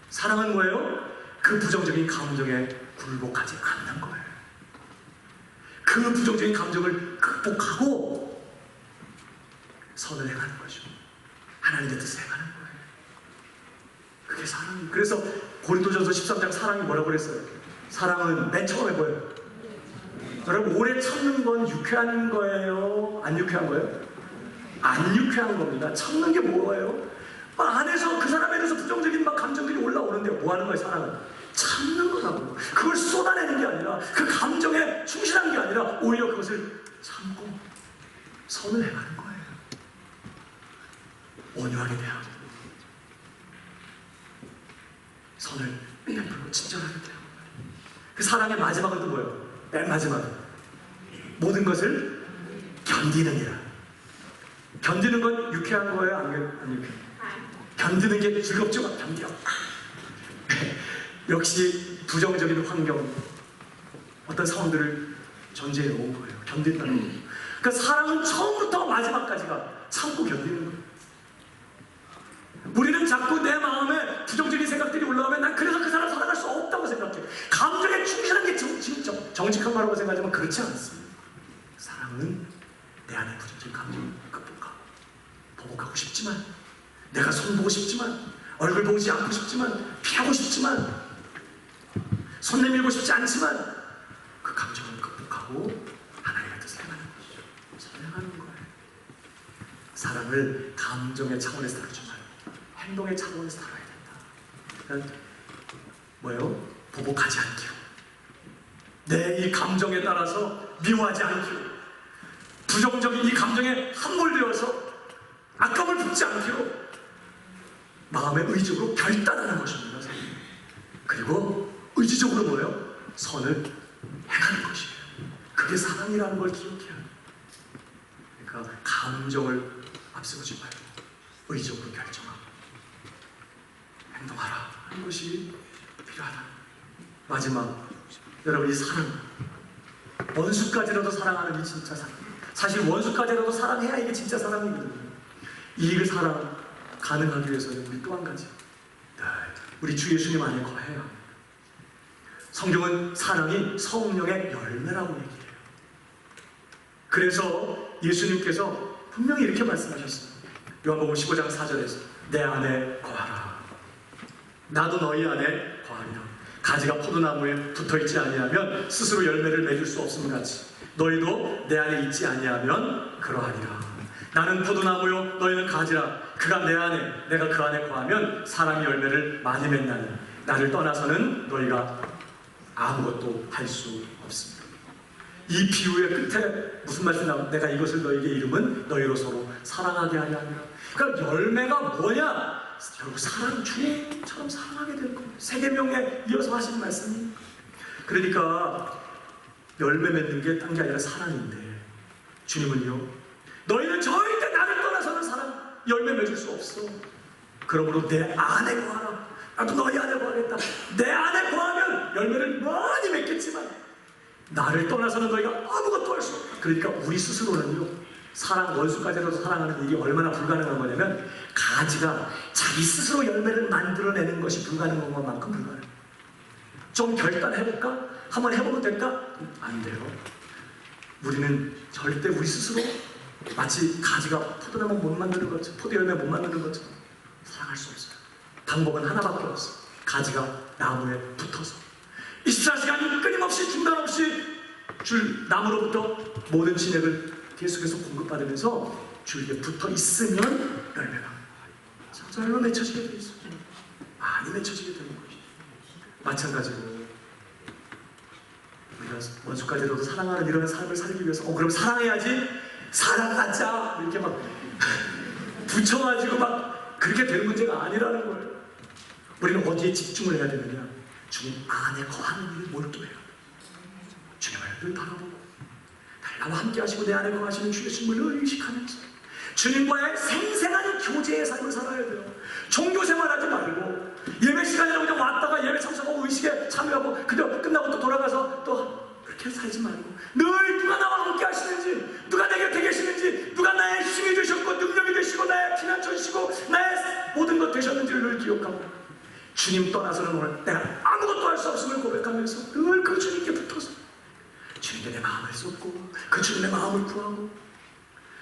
사랑은 뭐예요? 그 부정적인 감정에 굴복하지 않는 거예요. 그 부정적인 감정을 극복하고 선을 행하는 거죠. 하나님의 뜻을 행하는 거예요. 그게 사랑이에요. 그래서 고린도전서 13장 사랑이 뭐라고 그랬어요? 사랑은 맨 처음에 뭐예요? 여러분, 오래 참는 건 유쾌한 거예요? 안 유쾌한 거예요? 안 유쾌한 겁니다. 참는 게 뭐예요? 안에서 그 사람에 대해서 부정적인 막 감정들이 올라오는데 뭐 하는 거예요? 사랑은 참는 거라고. 그걸 쏟아내는 게 아니라, 그 감정에 충실한 게 아니라 오히려 그것을 참고 선을 행하는 거예요. 온유하게 대하고 선을 베풀고 친절하게 대하고. 그 사랑의 마지막은 또 뭐예요? 맨 마지막은 모든 것을 견디느니라. 견디는 건 유쾌한 거예요? 안 유쾌해요? 견디는 게 즐겁죠? 견뎌. 역시 부정적인 환경, 어떤 상황들을 전제해 놓은 거예요. 견딘다는 거예요. 그러니까 사랑은 처음부터 마지막까지가 참고 견디는 거예요. 우리는 자꾸 내 마음에 부정적인 생각들이 올라오면 난 그래서 그 사람 사랑할 수 없다고 생각해. 감정에 충실한 게 정직한 말이라고 생각하지만 그렇지 않습니다. 사랑은 내 안에 부정적인 감정을 극복하고 보복하고 싶지만, 내가 손보고 싶지만, 얼굴 보지 않고 싶지만, 피하고 싶지만, 손 내밀고 싶지 않지만 그 감정을 극복하고 하나님의 뜻을 행하는 것이죠. 선행하는 거예요. 사랑을 감정의 차원에서 다루지 말고 행동의 차원에서 다뤄야 된다. 그러니까 뭐예요? 보복하지 않기로, 내 이 감정에 따라서 미워하지 않기로, 부정적인 이 감정에 함몰되어서 악감을 품지 않기로 마음의 의지로 결단하는 것입니다. 그리고 의지적으로 뭐예요? 선을 행하는 것이에요. 그게 사랑이라는 걸 기억해야 해요. 그러니까 감정을 앞세우지 말고 의지적으로 결정하고 행동하라 하는 것이 필요하다. 마지막, 여러분, 이 사랑, 원수까지라도 사랑하는 이 진짜 사랑. 사실 원수까지라도 사랑해야 이게 진짜 사랑이거든요. 이 사랑 가능하기 위해서는 우리 또 한 가지, 우리 주 예수님 안에 거해야 합니다. 성경은 사랑이 성령의 열매라고 얘기해요. 그래서 예수님께서 분명히 이렇게 말씀하셨어요. 요한복음 15장 4절에서 내 안에 거하라, 나도 너희 안에 거하리라. 가지가 포도나무에 붙어있지 아니하면 스스로 열매를 맺을 수 없음 같이 너희도 내 안에 있지 아니하면 그러하리라. 나는 포도나무요 너희는 가지라. 그가 내 안에 내가 그 안에 거하면 사람이 열매를 많이 맺나니 나를 떠나서는 너희가 아무것도 할 수 없습니다. 이 비유의 끝에 무슨 말씀이 나오면 내가 이것을 너희에게 이름은 너희로 서로 사랑하게 하려 함이라. 그러니까 열매가 뭐냐? 결국 사랑, 주님처럼 사랑하게 될 겁니다. 세계명에 이어서 하신 말씀이. 그러니까 열매 맺는 게 딴 게 아니라 사랑인데, 주님은요, 너희는 절대 나를 떠나서는 사랑 열매 맺을 수 없어. 그러므로 내 안에 거하라. 나도 너희 안에 거하겠다. 내 안에 거하면 열매를 많이 맺겠지만 나를 떠나서는 너희가 아무것도 할 수 없다. 그러니까 우리 스스로는요, 사랑, 원수까지라도 사랑하는 일이 얼마나 불가능한 거냐면, 가지가 자기 스스로 열매를 만들어내는 것이 불가능한 것만큼 불가능해요. 좀 결단해볼까? 한번 해보면 될까? 안 돼요. 우리는 절대 우리 스스로 마치 가지가 포도나무 못 만드는 것처럼, 포도 열매 못 만드는 것처럼 사랑할 수 없어요. 방법은 하나밖에 없어요. 가지가 나무에 붙어서 24시간 끊임없이 중단 없이 줄 나무로부터 모든 진액을 계속해서 공급받으면서 줄기에 붙어 있으면 열매가 저절로 맺혀지게 돼 있어요. 많이 맺혀지게 되는 것이죠. 마찬가지로 우리가 원수까지라도 사랑하는 이런 삶을 살기 위해서 그럼 사랑해야지, 사랑하자 이렇게 막 붙여가지고 막 그렇게 되는 문제가 아니라는 거예요. 우리는 어디에 집중을 해야 되느냐? 주님 안에 거하는 일에 몰두해요. 주님을 늘 바라보고 나와 함께 하시고 내 안에 거하시는 주 예수님을 의식하면서 주님과의 생생한 교제의 삶을 살아야 돼요. 종교생활하지 말고 예배 시간이라고 그냥 왔다가 예배 참석하고 의식에 참여하고 그냥 끝나고 또 돌아가서 또 그렇게 살지 말고 늘 누가 나와 함께 하시는지, 누가 내 곁에 계시는지, 누가 나의 힘이 되셨고 능력이 되시고 나의 피난처이시고 나의 모든 것 되셨는지를 늘 기억하고, 주님 떠나서는 오늘 내가 아무것도 할 수 없음을 고백하면서 늘 그 주님께 붙어서 주님께 내 마음을 쏟고 그 주님의 마음을 구하고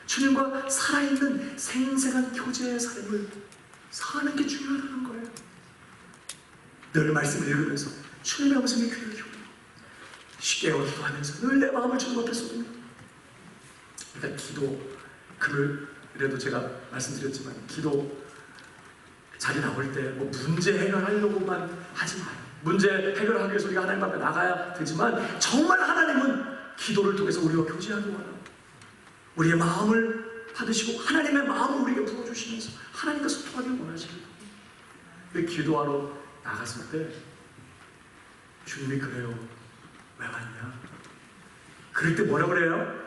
주님과 살아있는 생생한 교제의 삶을 사는 게 중요하다는 거예요. 늘 말씀을 읽으면서 주님의 음성에 귀를 기울이고 쉽게 기도하면서 늘 내 마음을 주님 앞에 쏟으며, 그러니까 기도, 금요일에도 제가 말씀드렸지만 기도 자리 나올 때 뭐 문제 해결하려고만 하지 마요. 문제 해결하기 위해서 우리가 하나님 앞에 나가야 되지만 정말 하나님은 기도를 통해서 우리와 교제하기 원하고 우리의 마음을 받으시고 하나님의 마음을 우리에게 부어주시면서 하나님과 소통하기를 원하십니다. 그 기도하러 나갔을 때 주님이 그래요. 왜 왔냐? 그럴 때 뭐라 그래요?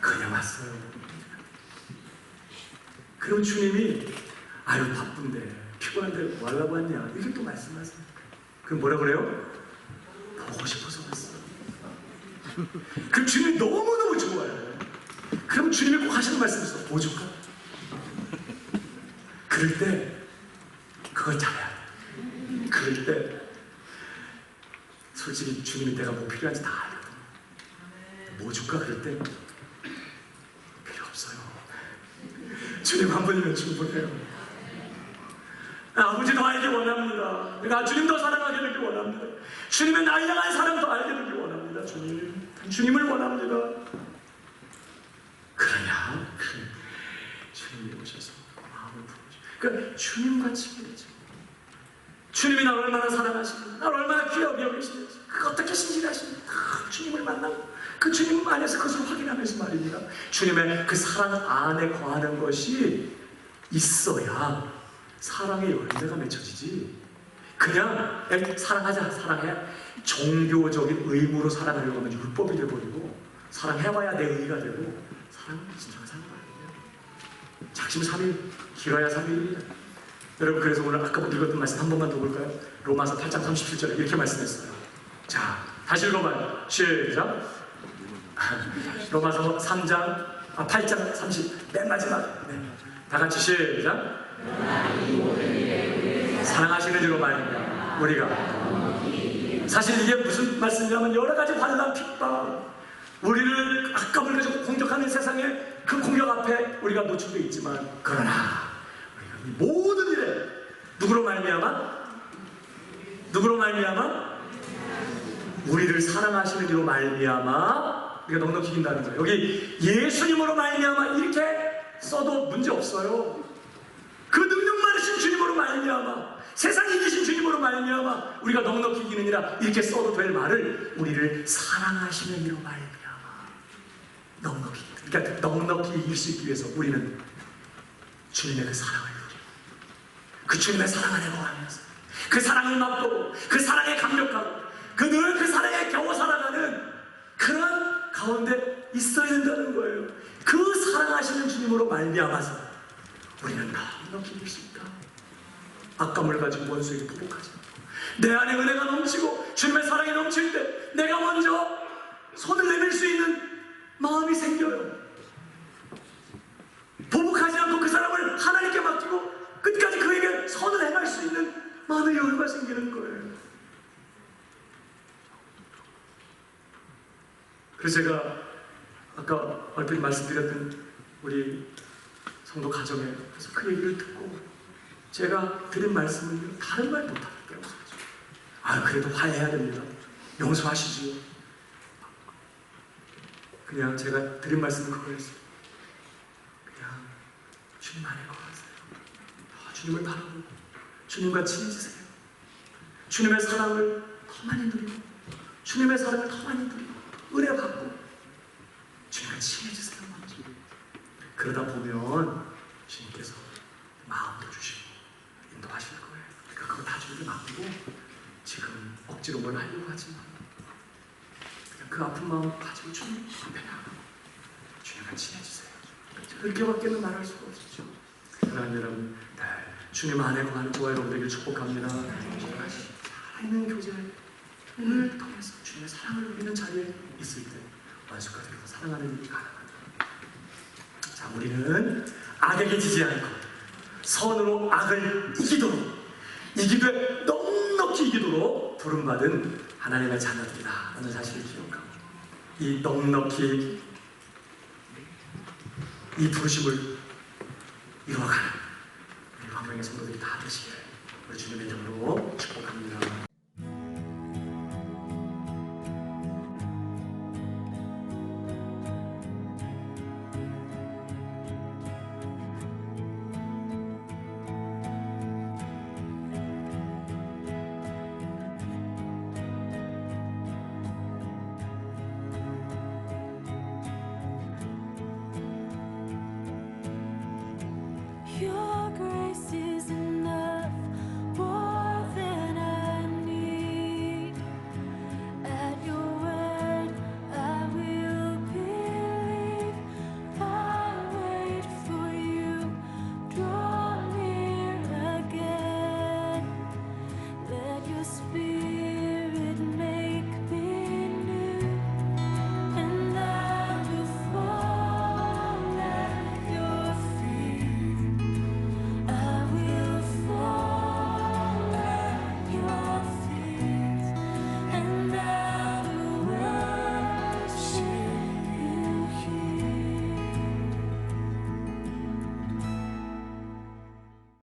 그냥 왔어요. 그럼 주님이 아유 바쁜데 피곤한데 뭐 하려고 왔냐? 이렇게 또 말씀하세요. 그럼 뭐라 그래요? 보고 싶어서 왔어요. 그럼 주님이 너무너무 좋아요. 그럼 주님이 꼭 하시는 말씀이 있어. 오죽하? 그럴 때 그걸 잘해야 돼. 그럴 때 솔직히 주님이 내가 뭐 필요한지 다 알거든. 뭐 줄까? 그럴 때 필요 없어요. 주님 한 분이면 충분해요. 아버지도 알기 원합니다. 내가 주님 더 사랑하게 되길 원합니다. 주님의 나를 향한 사랑 더 알게 되길 원합니다. 주님을 원합니다. 그러냐? 주님이 오셔서 마음을 부어주시고, 그러니까 주님과 친밀해져. 주님이 나를 얼마나 사랑하시는지, 나를 얼마나 귀하게 여기시는지, 그거 어떻게 신실하시는지 다 주님을 만나고 그 주님 안에서 그것을 확인하면서 말입니다. 주님의 그 사랑 안에 거하는 것이 있어야 사랑의 열매가 맺혀지지. 그냥 사랑하자, 사랑해, 종교적인 의무로 사랑하려고 하면 율법이 되어버리고, 사랑해봐야 내 의가 되고, 사랑은 진정한 사랑 아니에요. 작심 3일, 길어야 3일입니다. 여러분, 그래서 오늘 아까 읽었던 말씀 한 번만 더 볼까요? 로마서 8장 37절에 이렇게 말씀했어요. 자, 다시 읽어봐요. 시작. 로마서 8장 30, 맨 마지막. 네. 다 같이 시작. 사랑하시는 이로 말입니다. 우리가 사실 이게 무슨 말씀이냐면 여러 가지 환난, 핍박, 우리를 악감을 가지고 공격하는 세상의 그 공격 앞에 우리가 노출되어 있지만, 그러나 우리가 이 모든 일에 누구로 말미암아? 우리를 사랑하시는 이로 말미암아 우리가 넉넉히 이긴다는 거예요. 여기 예수님으로 말미암아 이렇게 써도 문제 없어요. 그 능력 많으신 주님으로 말미암아, 세상 이기신 주님으로 말미암아 우리가 넉넉히 이기느니라 이렇게 써도 될 말을 우리를 사랑하시는 이로 말미암아 넉넉히, 그러니까 넉넉히 이길 수 있기 위해서 우리는 주님의 그 사랑을 누리고 그 주님의 사랑 안에 거하면서 그 사랑을 맛보고 그 사랑에 감격하고 늘 그 사랑에 겨워 살아가는 그런 가운데 있어야 된다는 거예요. 그 사랑하시는 주님으로 말미암아서 우리는 넉넉히 이길 수 있다. 악감을 가지고 원수에게 보복하지 않고 내 안에 은혜가 넘치고 주님의 사랑이 넘칠 때 내가 먼저 손을 내밀 수 있는 마음이 생겨요. 보복하지 않고 그 사람을 하나님께 맡기고 끝까지 그에게 선을 행할 수 있는 마음의 여유가 생기는 거예요. 그래서 제가 아까 얼핏 말씀드렸던 우리 성도 가정에서 그 얘기를 듣고 제가 드린 말씀은 다른 말 못하겠더라고요. 그래도 화해해야 됩니다. 용서하시지요. 그냥 제가 드린 말씀은 그거였어요. 그냥 주님 안에 거하세요. 주님을 바라보고 주님과 친해지세요. 주님의 사랑을 더 많이 누리고 주님의 사랑을 더 많이 누리고 은혜 받고 주님과 친해지세요. 그러다 보면 주님께서 마음도 주시고 인도하실 거예요. 그러니까 그거 다 주님께 맡기고 지금 억지로 뭘 하려고 하지 마. 그냥 그 아픈 마음 가지고 주님 앞에 나가고 주님과 친해지세요. 그렇게밖에는 말할 수가 없었죠. 사랑하는 여러분, 주님 안에 거하는 저와 여러분들에게 축복합니다. 살아있는 교제를 통해서 주님의 사랑을 누리는 자리에 있을 때 원수까지 사랑하는 일이 가능합니다. 자, 우리는 악에게 지지 않고 선으로 악을 이기되 넉넉히 이기도록 부름받은 하나님의 자녀들이다 라는 사실을 기억하고 이 넉넉히 이 부르심을 이루어가는 우리 광명의 성도들이 다 되시길 우리 주님의 이름으로 축복합니다.